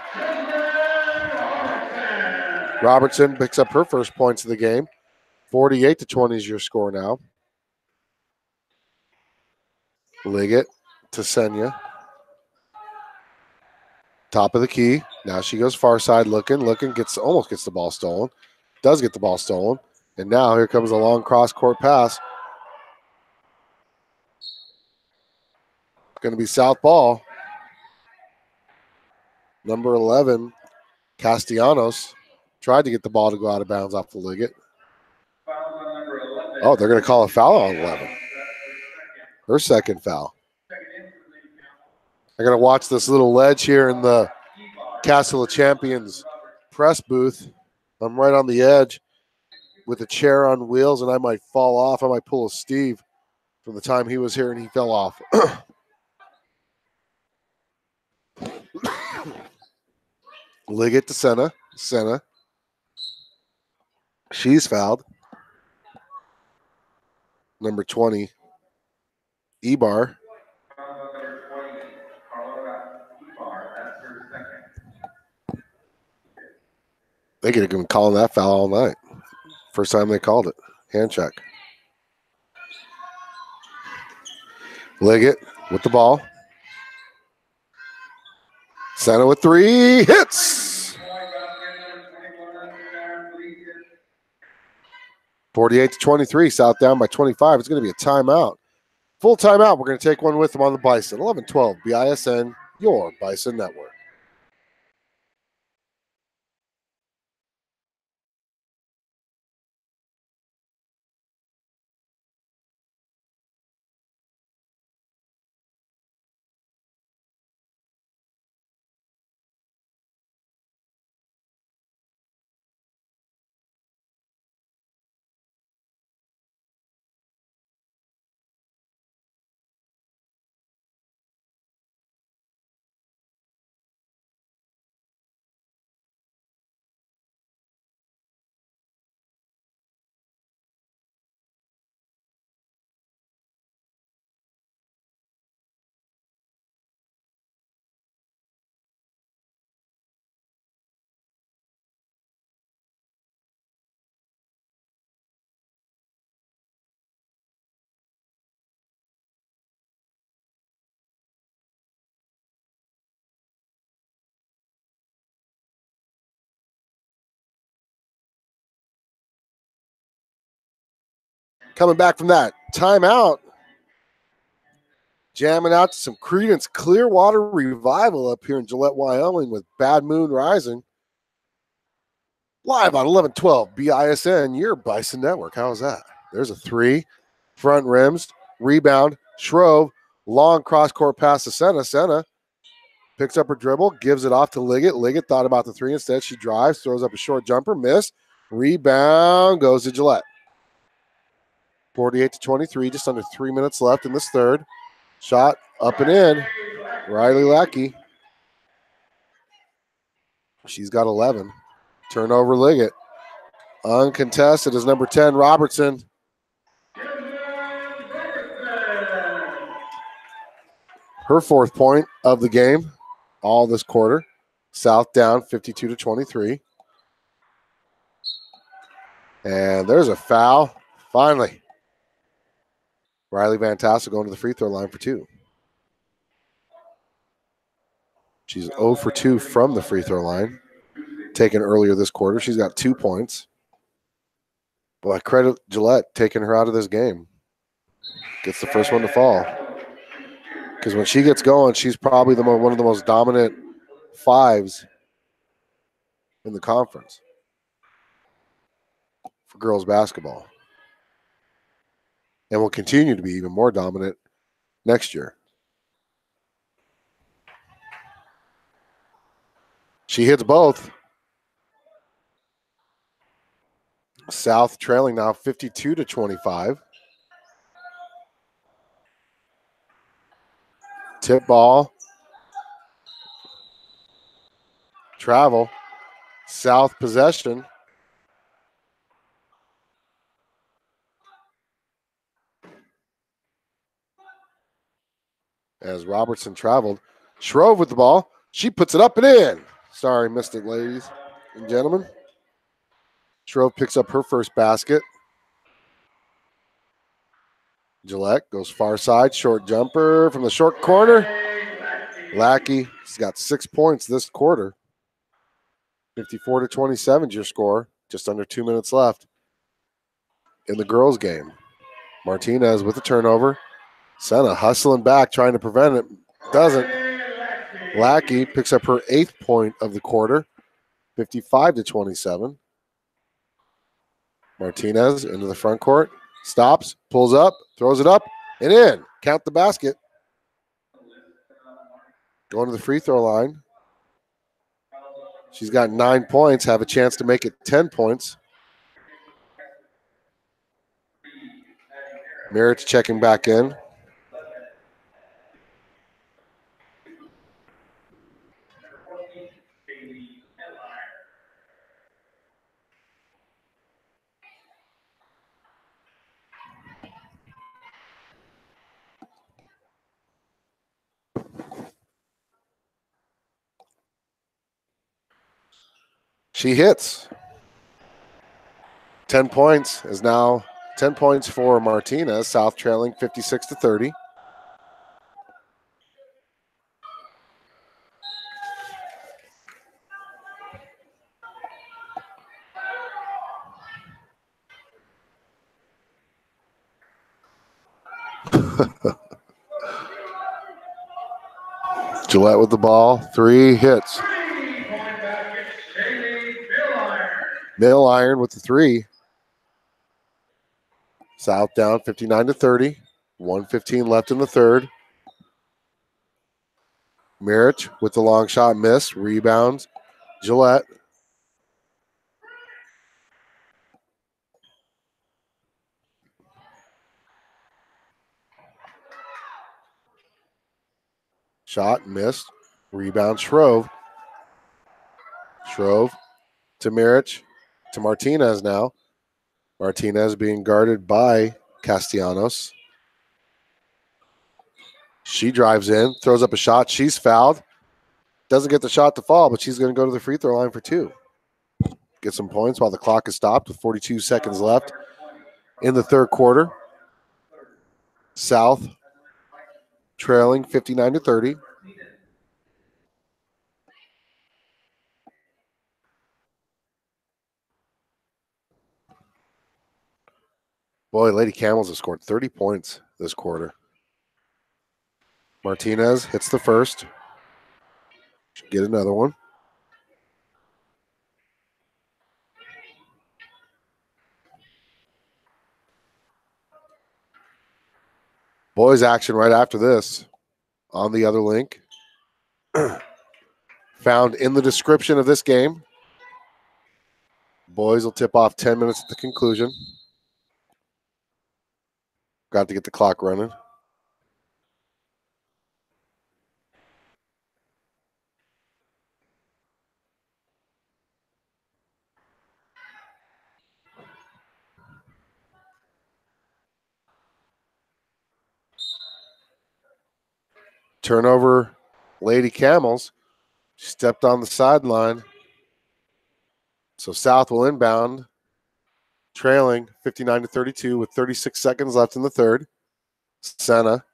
Robertson picks up her first points of the game. 48-20 is your score now. Liggett to Senya. Top of the key. Now she goes far side looking, almost gets the ball stolen. Does get the ball stolen. And now here comes a long cross-court pass. Going to be south ball. Number 11, Castellanos, tried to get the ball to go out of bounds off the Liggett. Oh, they're going to call a foul on 11. Her second foul. I'm going to watch this little ledge here in the Castle of Champions press booth. I'm right on the edge with a chair on wheels, and I might fall off. I might pull a Steve from the time he was here and he fell off. Liggett to Senna. Senna. She's fouled. Number 20, Ebar. They could have been calling that foul all night. First time they called it. Hand check. Liggett with the ball. Senna with 3 hits. 48-23. South down by 25. It's going to be a timeout. Full timeout. We're going to take one with them on the Bison. 11-12 BISN, your Bison Network. Coming back from that timeout, jamming out to some Creedence Clearwater Revival up here in Gillette, Wyoming with Bad Moon Rising. Live on 1112 BISN, your Bison Network. How's that? There's a 3. Front rims, rebound, Shrove, long cross-court pass to Senna. Senna picks up her dribble, gives it off to Liggett. Liggett thought about the 3. Instead, she drives, throws up a short jumper, miss. Rebound goes to Gillette. 48-23, just under 3 minutes left in this third. Shot up and in. Riley Lackey. She's got 11. Turnover Liggett. Uncontested is number 10, Robertson. Her 4th point of the game, all this quarter. South down 52-23. And there's a foul. Finally. Riley Van Tassel going to the free throw line for 2. She's 0 for 2 from the free throw line. Taken earlier this quarter. She's got 2 points. But I credit Gillette taking her out of this game. Gets the first one to fall. Because when she gets going, she's probably one of the most dominant 5s in the conference for girls basketball. And will continue to be even more dominant next year. She hits both. South trailing now 52-25. Tip ball. Travel. South possession. As Robertson traveled. Shrove with the ball. She puts it up and in. Sorry, missed it, ladies and gentlemen. Shrove picks up her first basket. Gillette goes far side. Short jumper from the short corner. Lackey has got 6 points this quarter. 54-27 is your score. Just under 2 minutes left in the girls' game. Martinez with the turnover. Senna hustling back, trying to prevent it. Doesn't. Lackey picks up her 8th point of the quarter. 55-27. Martinez into the front court. Stops, pulls up, throws it up, and in. Count the basket. Going to the free throw line. She's got 9 points, have a chance to make it 10 points. Merritt's checking back in. She hits. 10 points is now 10 points for Martinez. South trailing 56-30. Gillette with the ball. 3 hits. Mill Iron with the 3. South down 59-30. 1:15 left in the third. Merritt with the long shot, miss. Rebounds. Gillette. Shot, missed. Rebound, Shrove. Shrove to Merritt. To Martinez now. Martinez being guarded by Castellanos. She drives in, throws up a shot. She's fouled. Doesn't get the shot to fall, but she's going to go to the free throw line for 2. Get some points while the clock is stopped with 42 seconds left in the third quarter. South trailing 59-30. Boy, Lady Camels have scored 30 points this quarter. Martinez hits the first. Should get another one. Boys action right after this on the other link. Found in the description of this game. Boys will tip off 10 minutes at the conclusion. Got to get the clock running. Turnover, Lady Camels. Stepped on the sideline. So South will inbound, trailing 59-32 with 36 seconds left in the third. Senna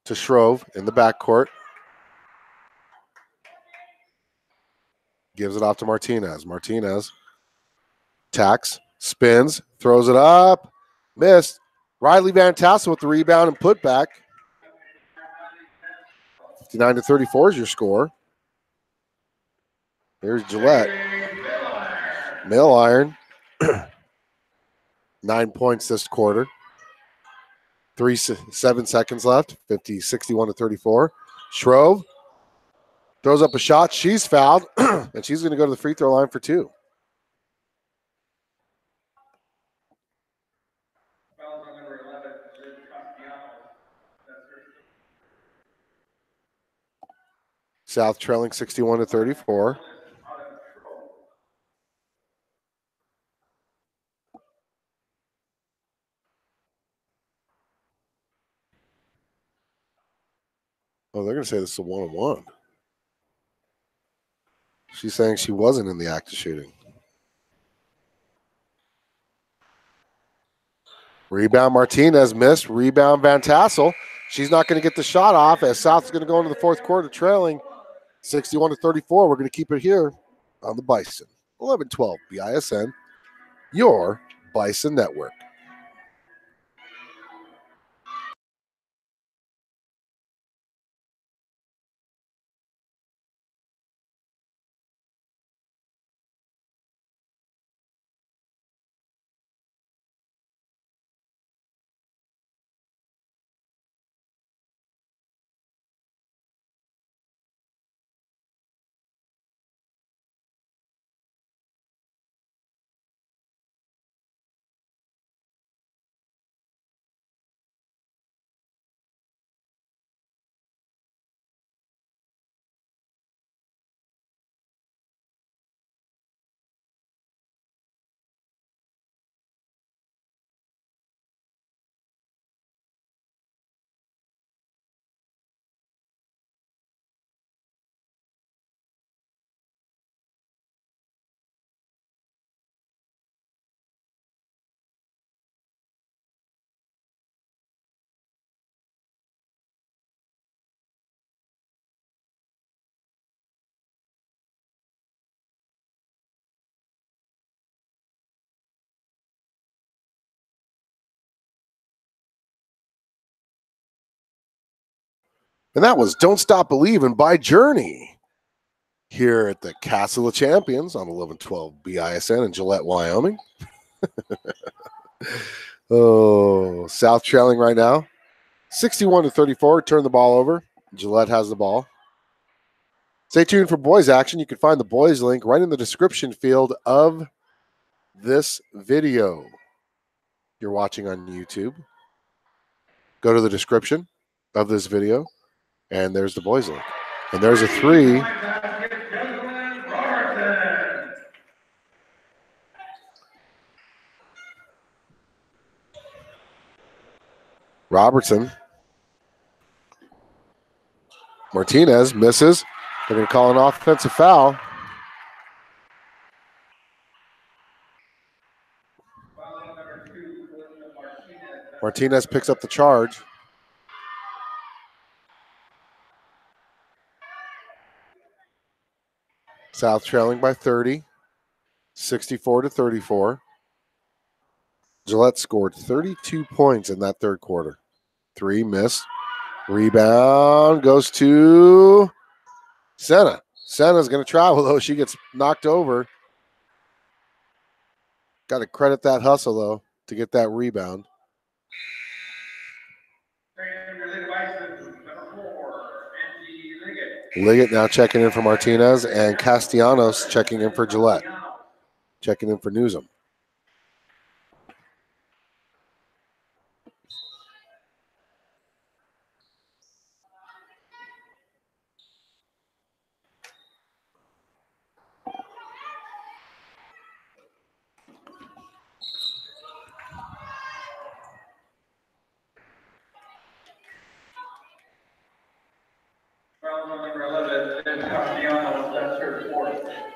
to Shrove in the backcourt. Gives it off to Martinez. Martinez tacks, spins, throws it up, missed. Riley Van Tassel with the rebound and put back. 59-34 is your score. Here's Gillette. Mill iron. 9 points this quarter. 7 seconds left. 61-34. Shrove throws up a shot. She's fouled, and she's going to go to the free throw line for 2. South trailing 61-34. Oh, they're going to say this is a 1-on-1. She's saying she wasn't in the act of shooting. Rebound Martinez missed. Rebound Van Tassel. She's not going to get the shot off as South's going to go into the fourth quarter trailing 61-34. We're going to keep it here on the Bison. 11-12 BISN, your Bison Network. And that was Don't Stop Believin' by Journey here at the Castle of Champions on 1112 BISN in Gillette, Wyoming. Oh, South trailing right now. 61-34. Turn the ball over. Gillette has the ball. Stay tuned for boys action. You can find the boys link right in the description field of this video. You're watching on YouTube. Go to the description of this video, and there's the boys link. And there's a 3. Robertson. Martinez misses. They're going to call an offensive foul. Martinez picks up the charge. South trailing by 30, 64-34. Gillette scored 32 points in that third quarter. 3 missed. Rebound goes to Senna. Senna's going to travel, though. She gets knocked over. Got to credit that hustle, though, to get that rebound. Liggett now checking in for Martinez, and Castellanos checking in for Gillette. Checking in for Newsom.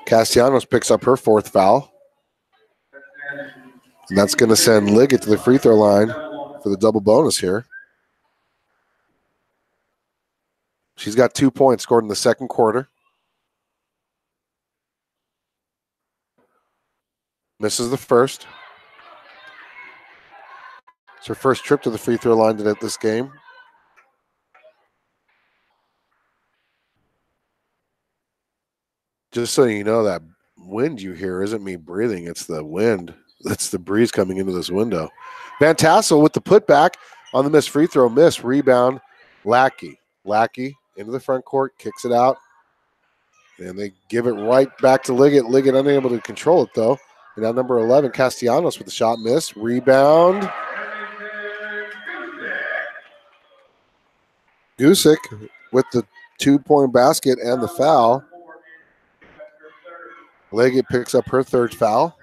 Castellanos picks up her 4th foul. And that's going to send Liggett to the free throw line for the double bonus here. She's got 2 points scored in the second quarter. Misses the first. It's her first trip to the free throw line at this game. Just so you know, that wind you hear isn't me breathing. It's the wind. It's the breeze coming into this window. Van Tassel with the putback on the missed free throw. Miss. Rebound. Lackey. Lackey into the front court. Kicks it out. And they give it right back to Liggett. Liggett unable to control it, though. And now number 11, Castellanos with the shot miss. Rebound. Gusick with the 2-point basket and the foul. Liggett picks up her 3rd foul.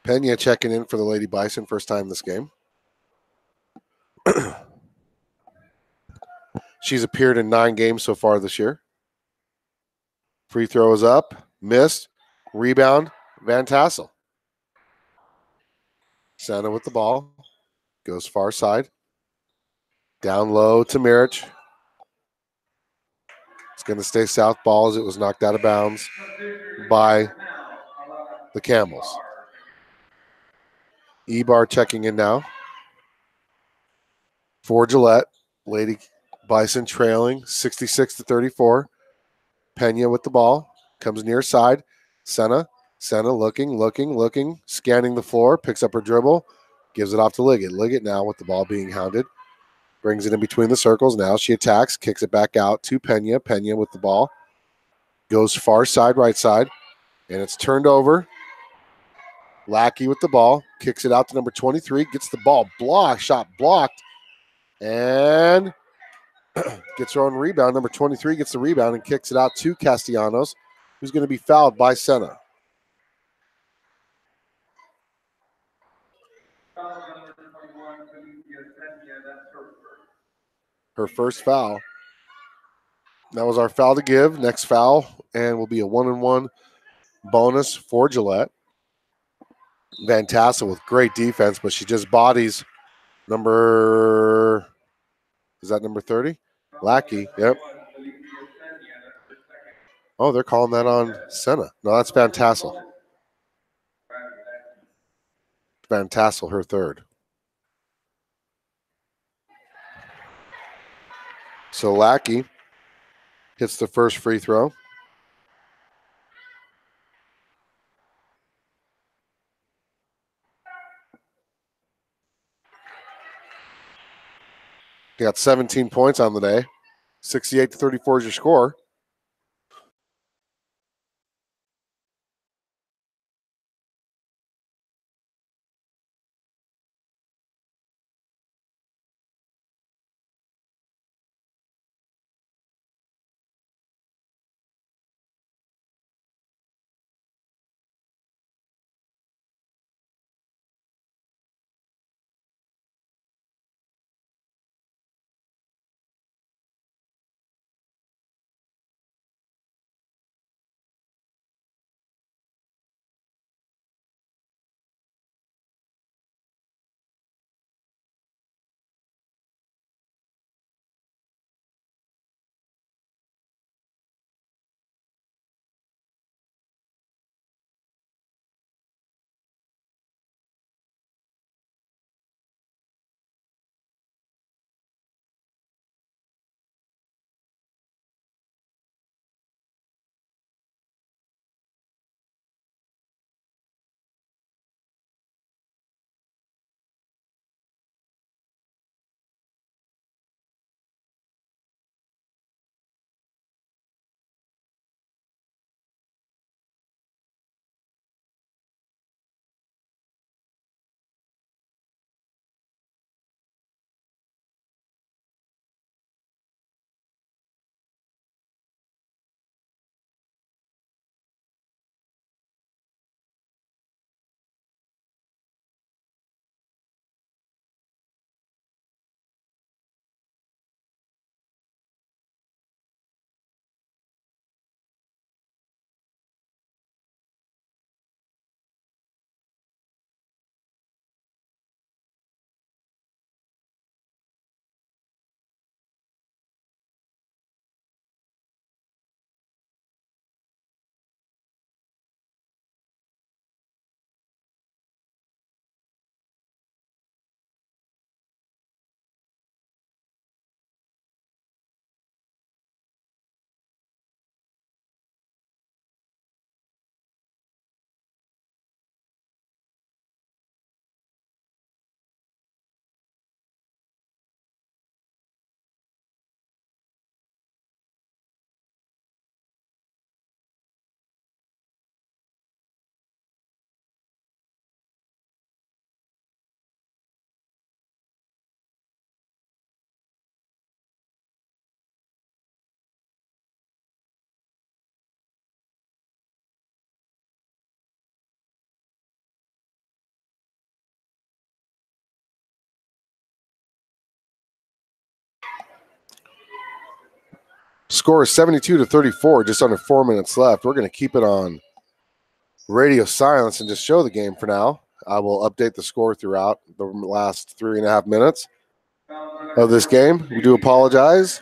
Pena checking in for the Lady Bison, first time this game. She's appeared in 9 games so far this year. Free throw is up, missed, rebound, Van Tassel. Santa with the ball, goes far side. Down low to Mirich. It's going to stay south ball as it was knocked out of bounds by the Camels. Ebar checking in now for Gillette. Lady Bison trailing 66-34. Pena with the ball. Comes near side. Senna looking, scanning the floor. Picks up her dribble. Gives it off to Liggett. Liggett now with the ball being hounded. Brings it in between the circles. Now she attacks. Kicks it back out to Pena. Pena with the ball. Goes far side, right side. And it's turned over. Lackey with the ball. Kicks it out to number 23. Gets the ball blocked. Shot blocked. And gets her own rebound. Number 23 gets the rebound and kicks it out to Castellanos, who's going to be fouled by Senna. Her first foul. That was our foul to give. Next foul, and will be a 1-and-1 bonus for Gillette. Van Tassel with great defense, but she just bodies number, is that number 30? Lackey, yep. Oh, they're calling that on Senna. No, that's Van Tassel. Van Tassel, her 3rd. So Lackey hits the first free throw. He got 17 points on the day. 68-34 is your score. Score is 72-34, just under 4 minutes left. We're going to keep it on radio silence and just show the game for now. I will update the score throughout the last 3.5 minutes of this game. We do apologize.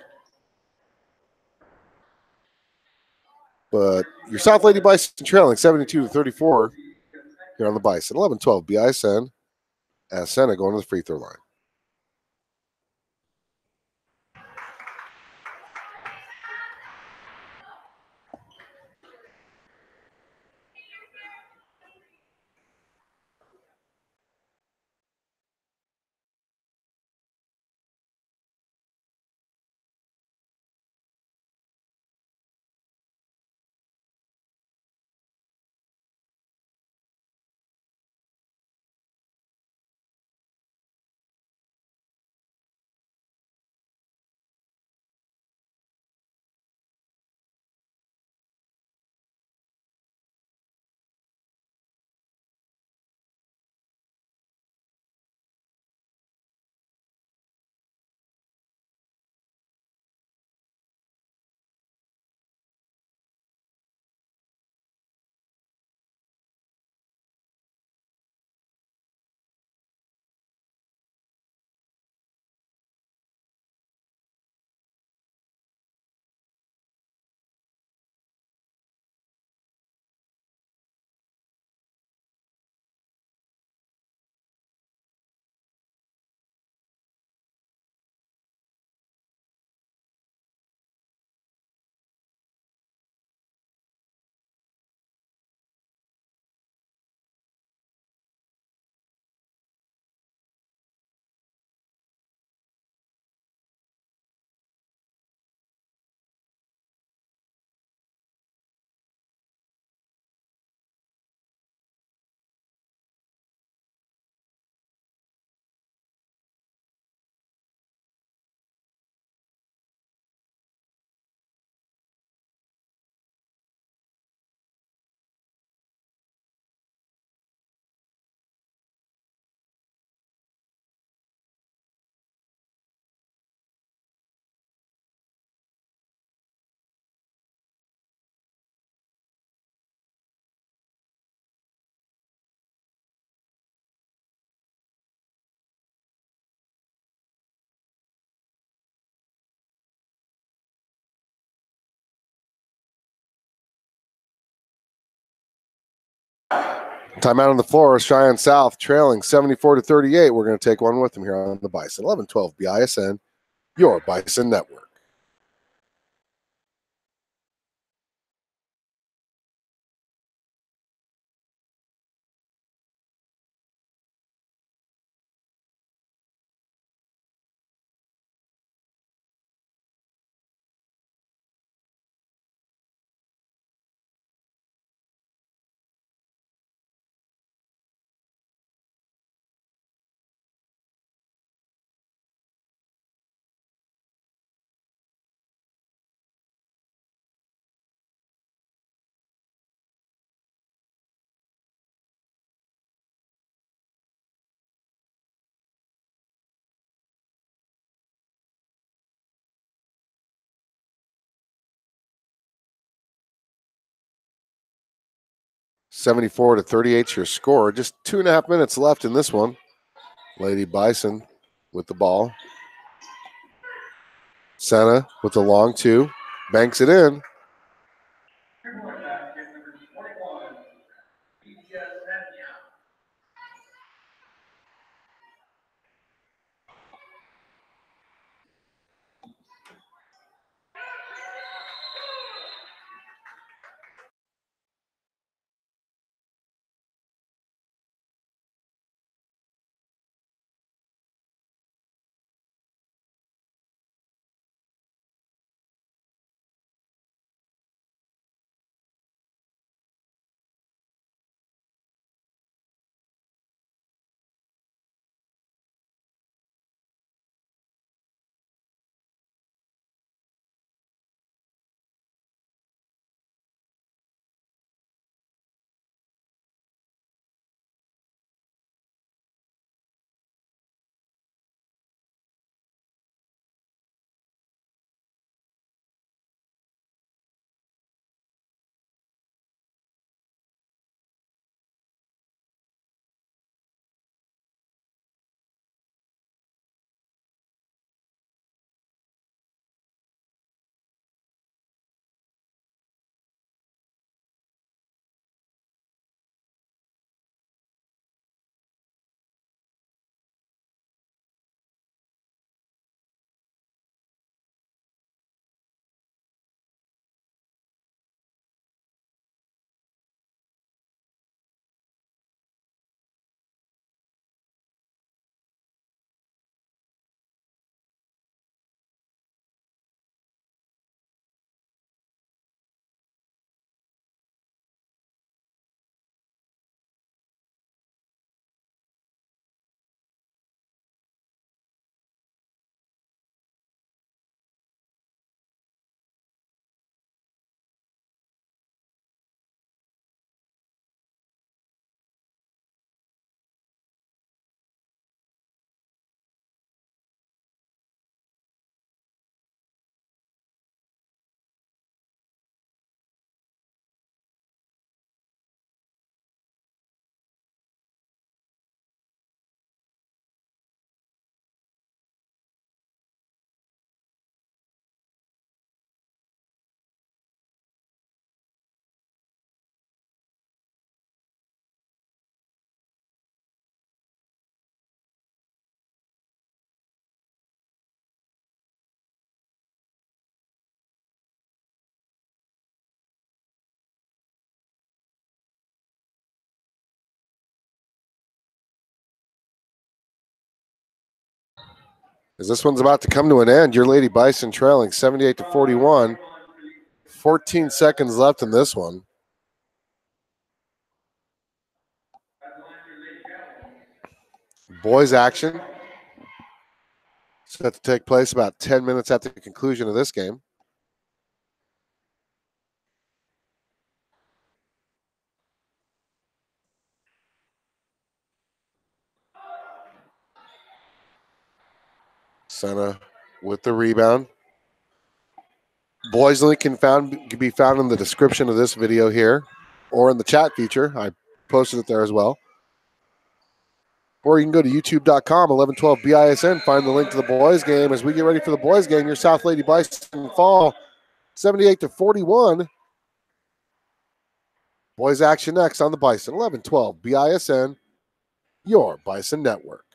But your South Lady Bison trailing 72-34 here on the Bison. 11-12 Bison as Senna going to the free throw line. Timeout on the floor. Cheyenne South trailing 74-38. We're going to take one with them here on the Bison. 11-12 BISN, your Bison Network. (74-38) your score. Just 2.5 minutes left in this one. Lady Bison with the ball. Senna with the long two. Banks it in. As this one's about to come to an end, your Lady Bison trailing 78-41. 14 seconds left in this one. Boys action set to take place about 10 minutes after the conclusion of this game. Senna with the rebound. Boys link can be found in the description of this video here or in the chat feature. I posted it there as well. Or you can go to youtube.com, 1112 BISN, find the link to the boys game. As we get ready for the boys game, your South Lady Bison fall 78-41. Boys action next on the Bison, 1112 BISN, your Bison Network.